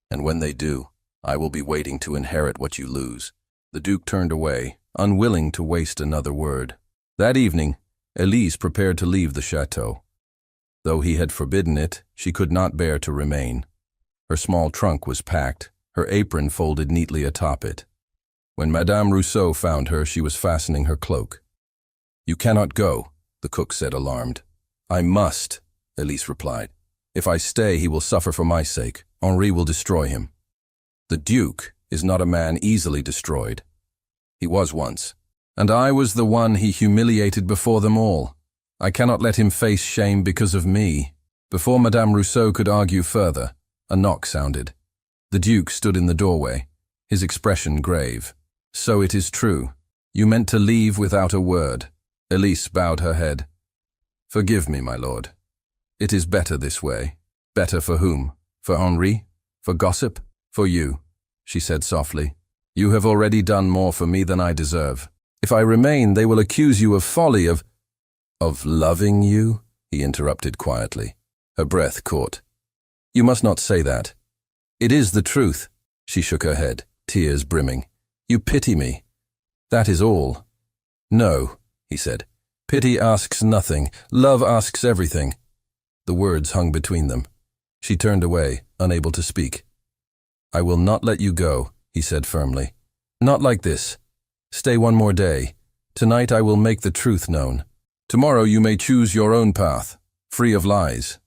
And when they do, I will be waiting to inherit what you lose. The Duke turned away, unwilling to waste another word. That evening, Elise prepared to leave the chateau. Though he had forbidden it, she could not bear to remain. Her small trunk was packed, her apron folded neatly atop it. When Madame Rousseau found her, she was fastening her cloak. You cannot go, the cook said, alarmed. I must, Elise replied. If I stay, he will suffer for my sake. Henri will destroy him. The Duke is not a man easily destroyed. He was once, and I was the one he humiliated before them all. I cannot let him face shame because of me. Before Madame Rousseau could argue further, a knock sounded. The Duke stood in the doorway, his expression grave. So it is true. You meant to leave without a word. Elise bowed her head. Forgive me, my lord. It is better this way. Better for whom? For Henri? For gossip? For you, she said softly. You have already done more for me than I deserve. If I remain, they will accuse you of folly, of loving you, he interrupted quietly. Her breath caught. You must not say that. It is the truth. She shook her head, tears brimming. You pity me. That is all. No, he said. Pity asks nothing. Love asks everything. The words hung between them. She turned away, unable to speak. I will not let you go, he said firmly. Not like this. Stay one more day. Tonight I will make the truth known. Tomorrow you may choose your own path, free of lies.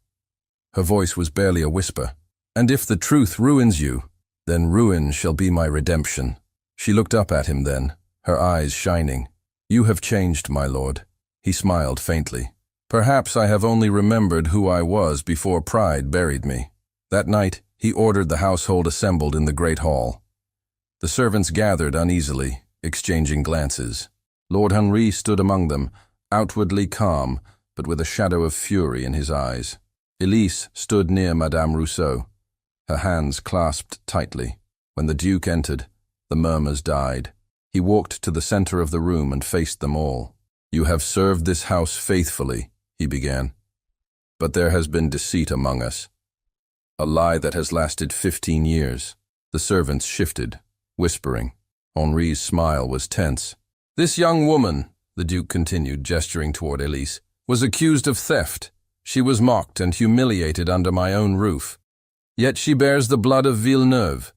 Her voice was barely a whisper. And if the truth ruins you, then ruin shall be my redemption. She looked up at him then, her eyes shining. You have changed, my lord. He smiled faintly. Perhaps I have only remembered who I was before pride buried me. That night, he ordered the household assembled in the great hall. The servants gathered uneasily, exchanging glances. Lord Henri stood among them, outwardly calm, but with a shadow of fury in his eyes. Elise stood near Madame Rousseau, her hands clasped tightly. When the Duke entered, the murmurs died. He walked to the center of the room and faced them all. "You have served this house faithfully," he began. "But there has been deceit among us. A lie that has lasted 15 years. The servants shifted, whispering. Henri's smile was tense. "This young woman," the Duke continued, gesturing toward Elise, "was accused of theft. She was mocked and humiliated under my own roof. Yet she bears the blood of Villeneuve.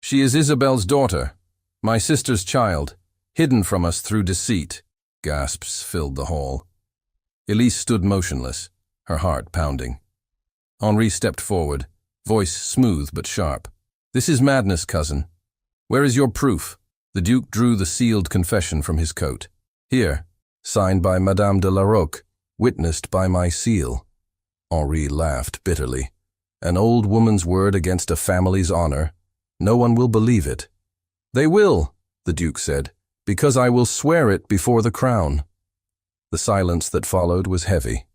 She is Isabel's daughter, my sister's child, hidden from us through deceit." Gasps filled the hall. Elise stood motionless, her heart pounding. Henri stepped forward, voice smooth but sharp. "This is madness, cousin. Where is your proof?" The Duke drew the sealed confession from his coat. "Here, signed by Madame de la Roque, witnessed by my seal." Henri laughed bitterly. "An old woman's word against a family's honor. No one will believe it." "They will," the Duke said, "because I will swear it before the crown." The silence that followed was heavy.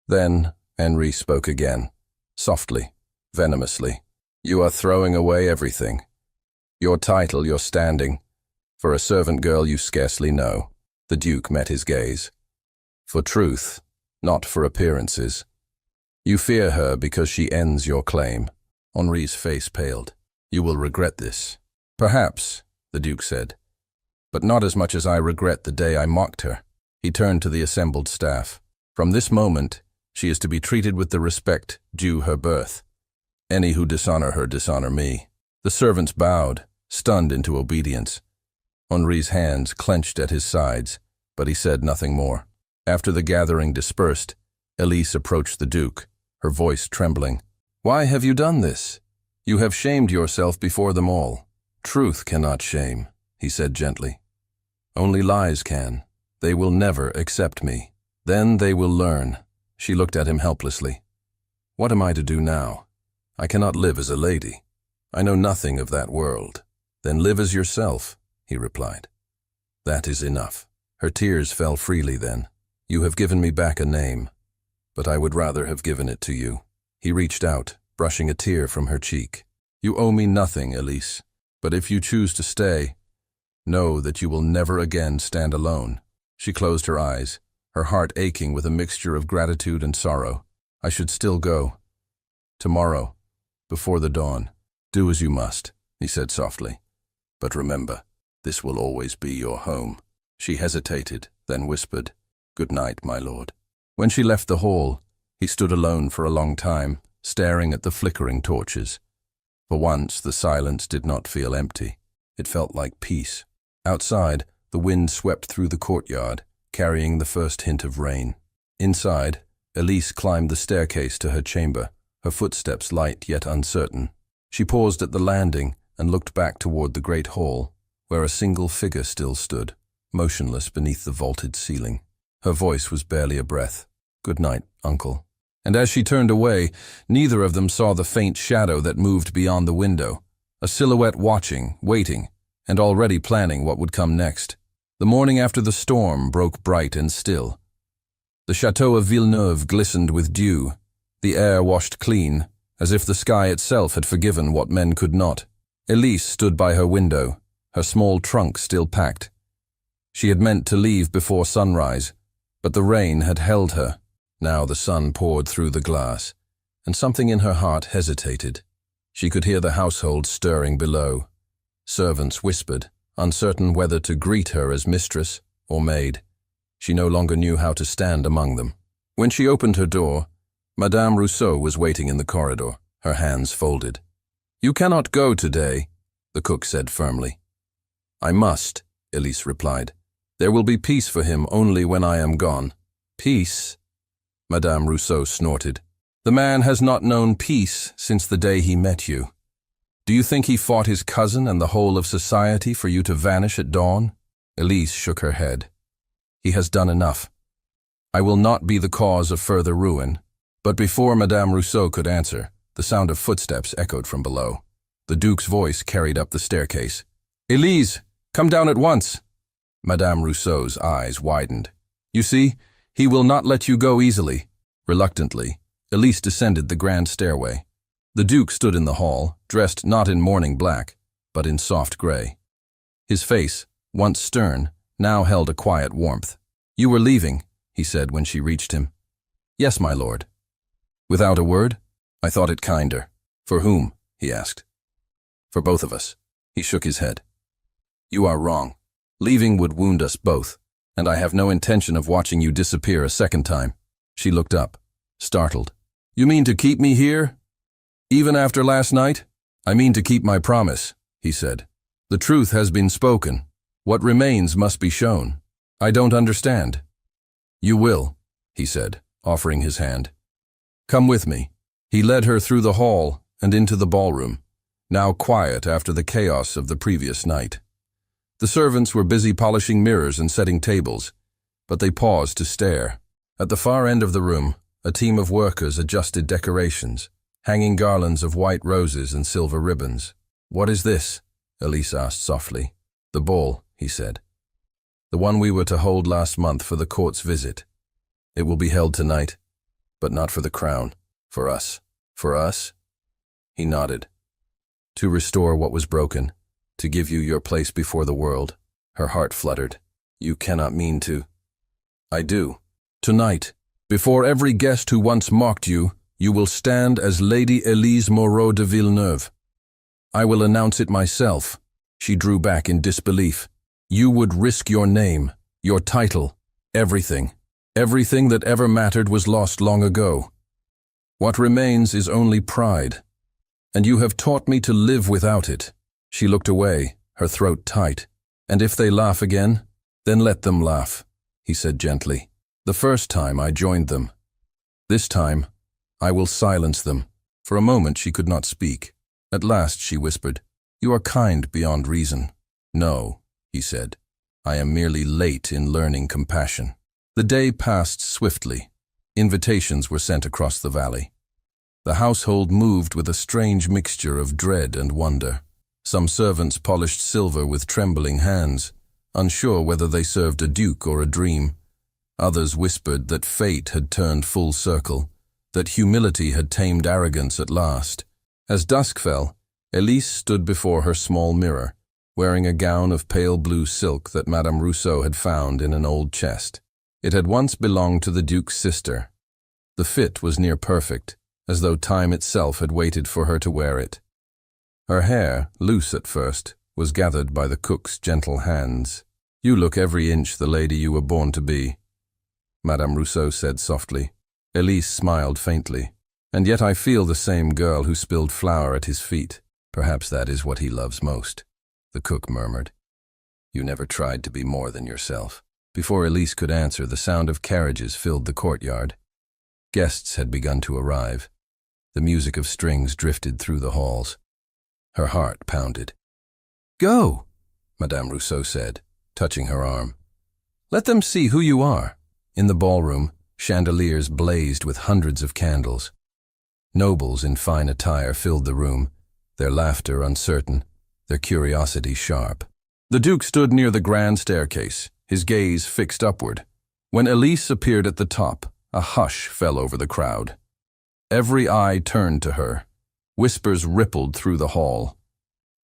Then Henri spoke again, softly, venomously. "You are throwing away everything. Your title, your standing. For a servant girl you scarcely know." The Duke met his gaze. "For truth, not for appearances. You fear her because she ends your claim." Henri's face paled. "You will regret this." "Perhaps," the Duke said, "but not as much as I regret the day I mocked her." He turned to the assembled staff. "From this moment, she is to be treated with the respect due her birth. Any who dishonor her dishonor me." The servants bowed, stunned into obedience. Henri's hands clenched at his sides, but he said nothing more. After the gathering dispersed, Elise approached the Duke, her voice trembling. "Why have you done this? You have shamed yourself before them all." "Truth cannot shame," he said gently. "Only lies can. They will never accept me. Then they will learn." She looked at him helplessly. "What am I to do now? I cannot live as a lady. I know nothing of that world." "Then live as yourself," he replied. "That is enough." Her tears fell freely then. "You have given me back a name, but I would rather have given it to you." He reached out, brushing a tear from her cheek. "You owe me nothing, Elise, but if you choose to stay, know that you will never again stand alone." She closed her eyes, her heart aching with a mixture of gratitude and sorrow. "I should still go. Tomorrow, before the dawn. Do as you must," he said softly. "But remember, this will always be your home." She hesitated, then whispered, "Good night, my lord." When she left the hall, he stood alone for a long time, staring at the flickering torches. For once, the silence did not feel empty. It felt like peace. Outside, the wind swept through the courtyard, carrying the first hint of rain. Inside, Elise climbed the staircase to her chamber, her footsteps light yet uncertain. She paused at the landing and looked back toward the great hall, where a single figure still stood, motionless beneath the vaulted ceiling. Her voice was barely a breath. "Good night, uncle." And as she turned away, neither of them saw the faint shadow that moved beyond the window, a silhouette watching, waiting, and already planning what would come next. The morning after the storm broke bright and still. The chateau of Villeneuve glistened with dew, the air washed clean, as if the sky itself had forgiven what men could not. Elise stood by her window, her small trunk still packed. She had meant to leave before sunrise, but the rain had held her. Now the sun poured through the glass, and something in her heart hesitated. She could hear the household stirring below. Servants whispered, uncertain whether to greet her as mistress or maid. She no longer knew how to stand among them. When she opened her door, Madame Rousseau was waiting in the corridor, her hands folded. "You cannot go today," the cook said firmly. "I must," Elise replied. "There will be peace for him only when I am gone." "Peace?" Madame Rousseau snorted. "The man has not known peace since the day he met you. Do you think he fought his cousin and the whole of society for you to vanish at dawn?" Elise shook her head. He has done enough. I will not be the cause of further ruin. But before Madame Rousseau could answer, the sound of footsteps echoed from below. The Duke's voice carried up the staircase. "Elise, come down at once!" Madame Rousseau's eyes widened. "You see, he will not let you go easily." Reluctantly, Elise descended the grand stairway. The Duke stood in the hall, dressed not in morning black, but in soft gray. His face, once stern, now held a quiet warmth. "You were leaving," he said when she reached him. "Yes, my lord." "Without a word? I thought it kinder." "For whom?" he asked. "For both of us." He shook his head. "You are wrong. Leaving would wound us both, and I have no intention of watching you disappear a second time." She looked up, startled. "You mean to keep me here? Even after last night?" "I mean to keep my promise," he said. "The truth has been spoken. What remains must be shown." "I don't understand." "You will," he said, offering his hand. "Come with me." He led her through the hall and into the ballroom, now quiet after the chaos of the previous night. The servants were busy polishing mirrors and setting tables, but they paused to stare. At the far end of the room, a team of workers adjusted decorations, hanging garlands of white roses and silver ribbons. "What is this?" Elise asked softly. "The ball," he said. "The one we were to hold last month for the court's visit. It will be held tonight, but not for the crown. For us." "For us?" He nodded. "To restore what was broken, to give you your place before the world." Her heart fluttered. "You cannot mean to—" "I do. Tonight, before every guest who once mocked you, you will stand as Lady Elise Moreau de Villeneuve. I will announce it myself." She drew back in disbelief. "You would risk your name, your title, everything. Everything that ever mattered was lost long ago. What remains is only pride. And you have taught me to live without it." She looked away, her throat tight. "And if they laugh again, then let them laugh," he said gently. "The first time I joined them. This time, I will silence them." For a moment she could not speak. At last she whispered, "You are kind beyond reason." "No," he said. "I am merely late in learning compassion." The day passed swiftly. Invitations were sent across the valley. The household moved with a strange mixture of dread and wonder. Some servants polished silver with trembling hands, unsure whether they served a duke or a dream. Others whispered that fate had turned full circle, that humility had tamed arrogance at last. As dusk fell, Elise stood before her small mirror, wearing a gown of pale blue silk that Madame Rousseau had found in an old chest. It had once belonged to the Duke's sister. The fit was near perfect, as though time itself had waited for her to wear it. Her hair, loose at first, was gathered by the cook's gentle hands. "You look every inch the lady you were born to be," Madame Rousseau said softly. Elise smiled faintly. "And yet I feel the same girl who spilled flour at his feet. Perhaps that is what he loves most," the cook murmured. "You never tried to be more than yourself." Before Elise could answer, the sound of carriages filled the courtyard. Guests had begun to arrive. The music of strings drifted through the halls. Her heart pounded. "Go," Madame Rousseau said, touching her arm. "Let them see who you are." In the ballroom, chandeliers blazed with hundreds of candles. Nobles in fine attire filled the room, their laughter uncertain, their curiosity sharp. The Duke stood near the grand staircase, his gaze fixed upward. When Elise appeared at the top, a hush fell over the crowd. Every eye turned to her. Whispers rippled through the hall.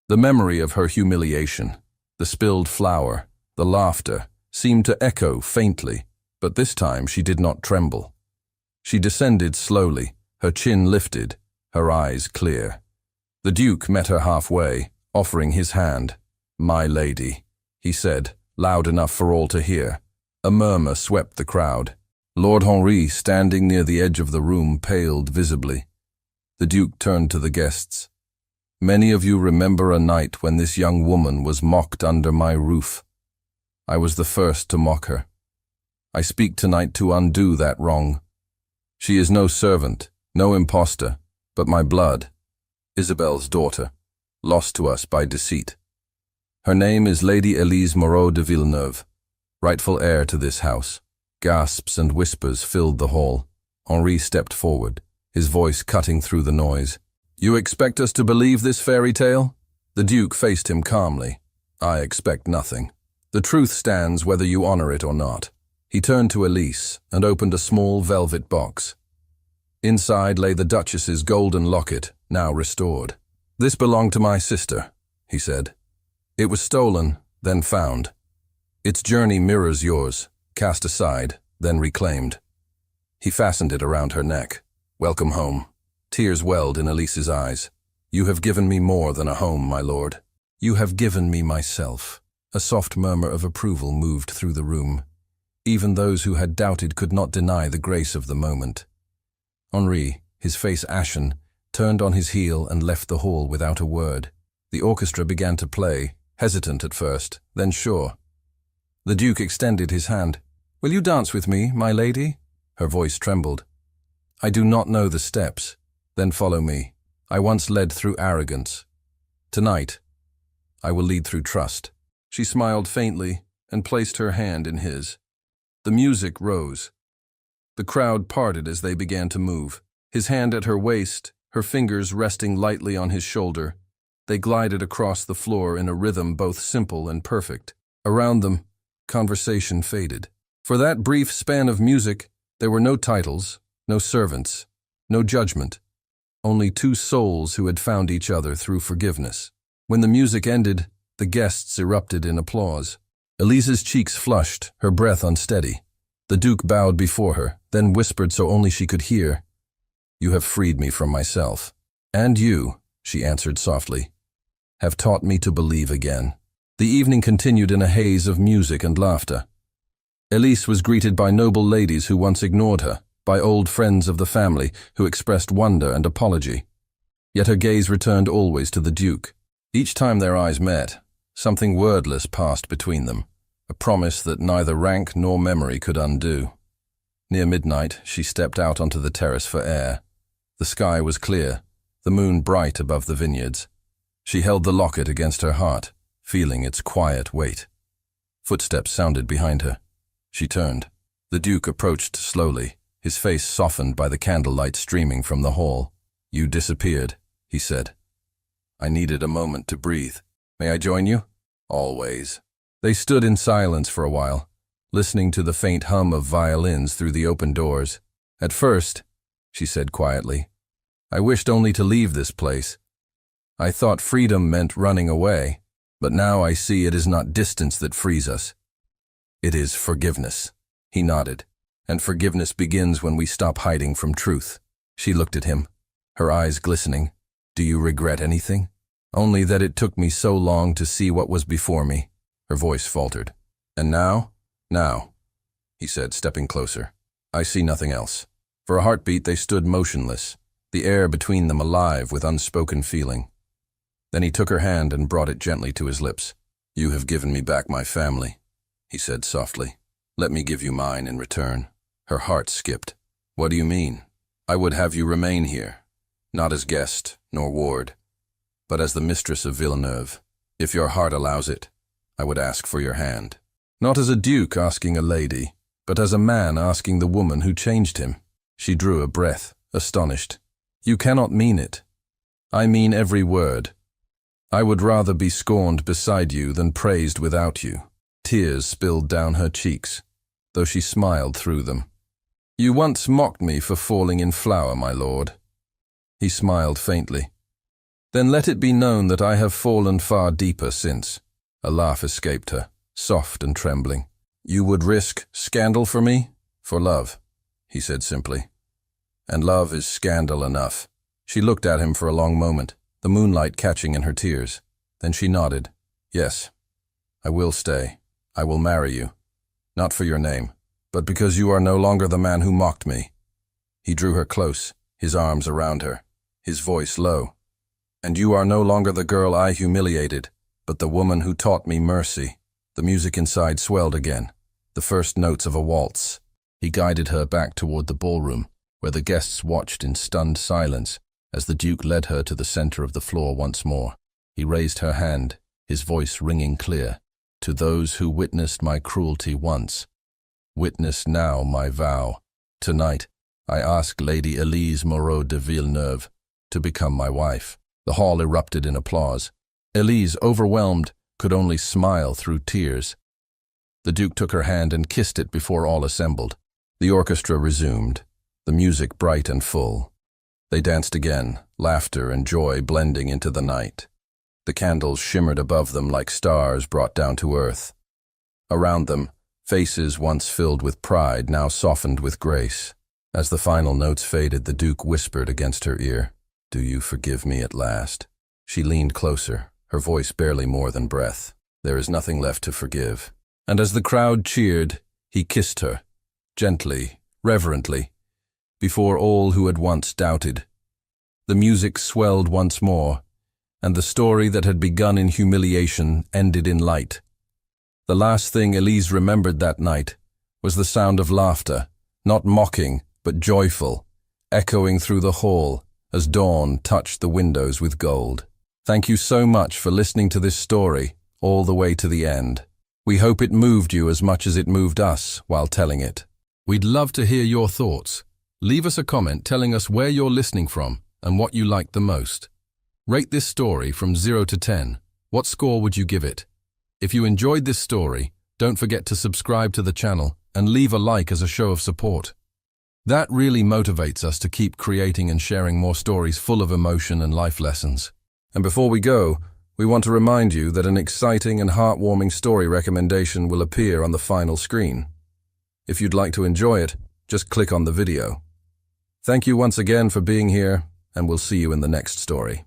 The memory of her humiliation, the spilled flour, the laughter, seemed to echo faintly, but this time she did not tremble. She descended slowly, her chin lifted, her eyes clear. The Duke met her halfway, offering his hand. "My lady," he said, loud enough for all to hear. A murmur swept the crowd. Lord Henri, standing near the edge of the room, paled visibly. The Duke turned to the guests. "Many of you remember a night when this young woman was mocked under my roof. I was the first to mock her. I speak tonight to undo that wrong. She is no servant, no impostor, but my blood, Isabel's daughter, lost to us by deceit. Her name is Lady Elise Moreau de Villeneuve. rightful heir to this house. Gasps and whispers filled the hall. Henri stepped forward, his voice cutting through the noise. "You expect us to believe this fairy tale?" The Duke faced him calmly. "I expect nothing. The truth stands whether you honor it or not." He turned to Elise and opened a small velvet box. Inside lay the Duchess's golden locket, now restored. "This belonged to my sister," he said. "It was stolen, then found. Its journey mirrors yours, cast aside, then reclaimed." He fastened it around her neck. "Welcome home." Tears welled in Elise's eyes. "You have given me more than a home, my lord. You have given me myself." A soft murmur of approval moved through the room. Even those who had doubted could not deny the grace of the moment. Henri, his face ashen, turned on his heel and left the hall without a word. The orchestra began to play, hesitant at first, then sure. The Duke extended his hand. "Will you dance with me, my lady?" Her voice trembled. "I do not know the steps. Then follow me. I once led through arrogance. Tonight, I will lead through trust." She smiled faintly and placed her hand in his. The music rose. The crowd parted as they began to move. His hand at her waist, her fingers resting lightly on his shoulder. They glided across the floor in a rhythm both simple and perfect. Around them, conversation faded. For that brief span of music, there were no titles, no servants, no judgment. Only two souls who had found each other through forgiveness. When the music ended, the guests erupted in applause. Elise's cheeks flushed, her breath unsteady. The Duke bowed before her, then whispered so only she could hear, "You have freed me from myself. And you," she answered softly, "have taught me to believe again." The evening continued in a haze of music and laughter. Elise was greeted by noble ladies who once ignored her, by old friends of the family who expressed wonder and apology. Yet her gaze returned always to the Duke. Each time their eyes met, something wordless passed between them, a promise that neither rank nor memory could undo. Near midnight, she stepped out onto the terrace for air. The sky was clear, the moon bright above the vineyards. She held the locket against her heart, feeling its quiet weight. Footsteps sounded behind her. She turned. The Duke approached slowly, his face softened by the candlelight streaming from the hall. "You disappeared," he said. "I needed a moment to breathe. May I join you?" "Always." They stood in silence for a while, listening to the faint hum of violins through the open doors. "At first," she said quietly, "I wished only to leave this place. I thought freedom meant running away, but now I see it is not distance that frees us. It is forgiveness." He nodded. "And forgiveness begins when we stop hiding from truth." She looked at him, her eyes glistening. "Do you regret anything?" "Only that it took me so long to see what was before me." Her voice faltered. "And now?" "Now," he said, stepping closer. "I see nothing else." For a heartbeat they stood motionless, the air between them alive with unspoken feeling. Then he took her hand and brought it gently to his lips. "You have given me back my family," he said softly. "Let me give you mine in return." Her heart skipped. "What do you mean?" "I would have you remain here, not as guest nor ward, but as the mistress of Villeneuve. If your heart allows it, I would ask for your hand." Not as a duke asking a lady, but as a man asking the woman who changed him. She drew a breath, astonished. "You cannot mean it." "I mean every word. I would rather be scorned beside you than praised without you." Tears spilled down her cheeks, though she smiled through them. "You once mocked me for falling in flower, my lord." He smiled faintly. "Then let it be known that I have fallen far deeper since." A laugh escaped her, soft and trembling. "You would risk scandal for me?" "For love," he said simply. "And love is scandal enough." She looked at him for a long moment, the moonlight catching in her tears. Then she nodded. "Yes, I will stay. I will marry you. Not for your name, but because you are no longer the man who mocked me." He drew her close, his arms around her, his voice low. "And you are no longer the girl I humiliated, but the woman who taught me mercy." The music inside swelled again, the first notes of a waltz. He guided her back toward the ballroom, where the guests watched in stunned silence as the Duke led her to the center of the floor once more. He raised her hand, his voice ringing clear. To those who witnessed my cruelty once, witness now my vow. Tonight, I ask Lady Elise Moreau de Villeneuve to become my wife. The hall erupted in applause. Elise, overwhelmed, could only smile through tears. The Duke took her hand and kissed it before all assembled. The orchestra resumed, the music bright and full. They danced again, laughter and joy blending into the night. The candles shimmered above them like stars brought down to earth. Around them, faces once filled with pride now softened with grace. As the final notes faded, the Duke whispered against her ear, "Do you forgive me at last?" She leaned closer, her voice barely more than breath. "There is nothing left to forgive." And as the crowd cheered, he kissed her, gently, reverently, before all who had once doubted. The music swelled once more, and the story that had begun in humiliation ended in light. The last thing Elise remembered that night was the sound of laughter, not mocking, but joyful, echoing through the hall as dawn touched the windows with gold. Thank you so much for listening to this story all the way to the end. We hope it moved you as much as it moved us while telling it. We'd love to hear your thoughts. Leave us a comment telling us where you're listening from and what you liked the most. Rate this story from 0 to 10. What score would you give it? If you enjoyed this story, don't forget to subscribe to the channel and leave a like as a show of support. That really motivates us to keep creating and sharing more stories full of emotion and life lessons. And before we go, we want to remind you that an exciting and heartwarming story recommendation will appear on the final screen. If you'd like to enjoy it, just click on the video. Thank you once again for being here, and we'll see you in the next story.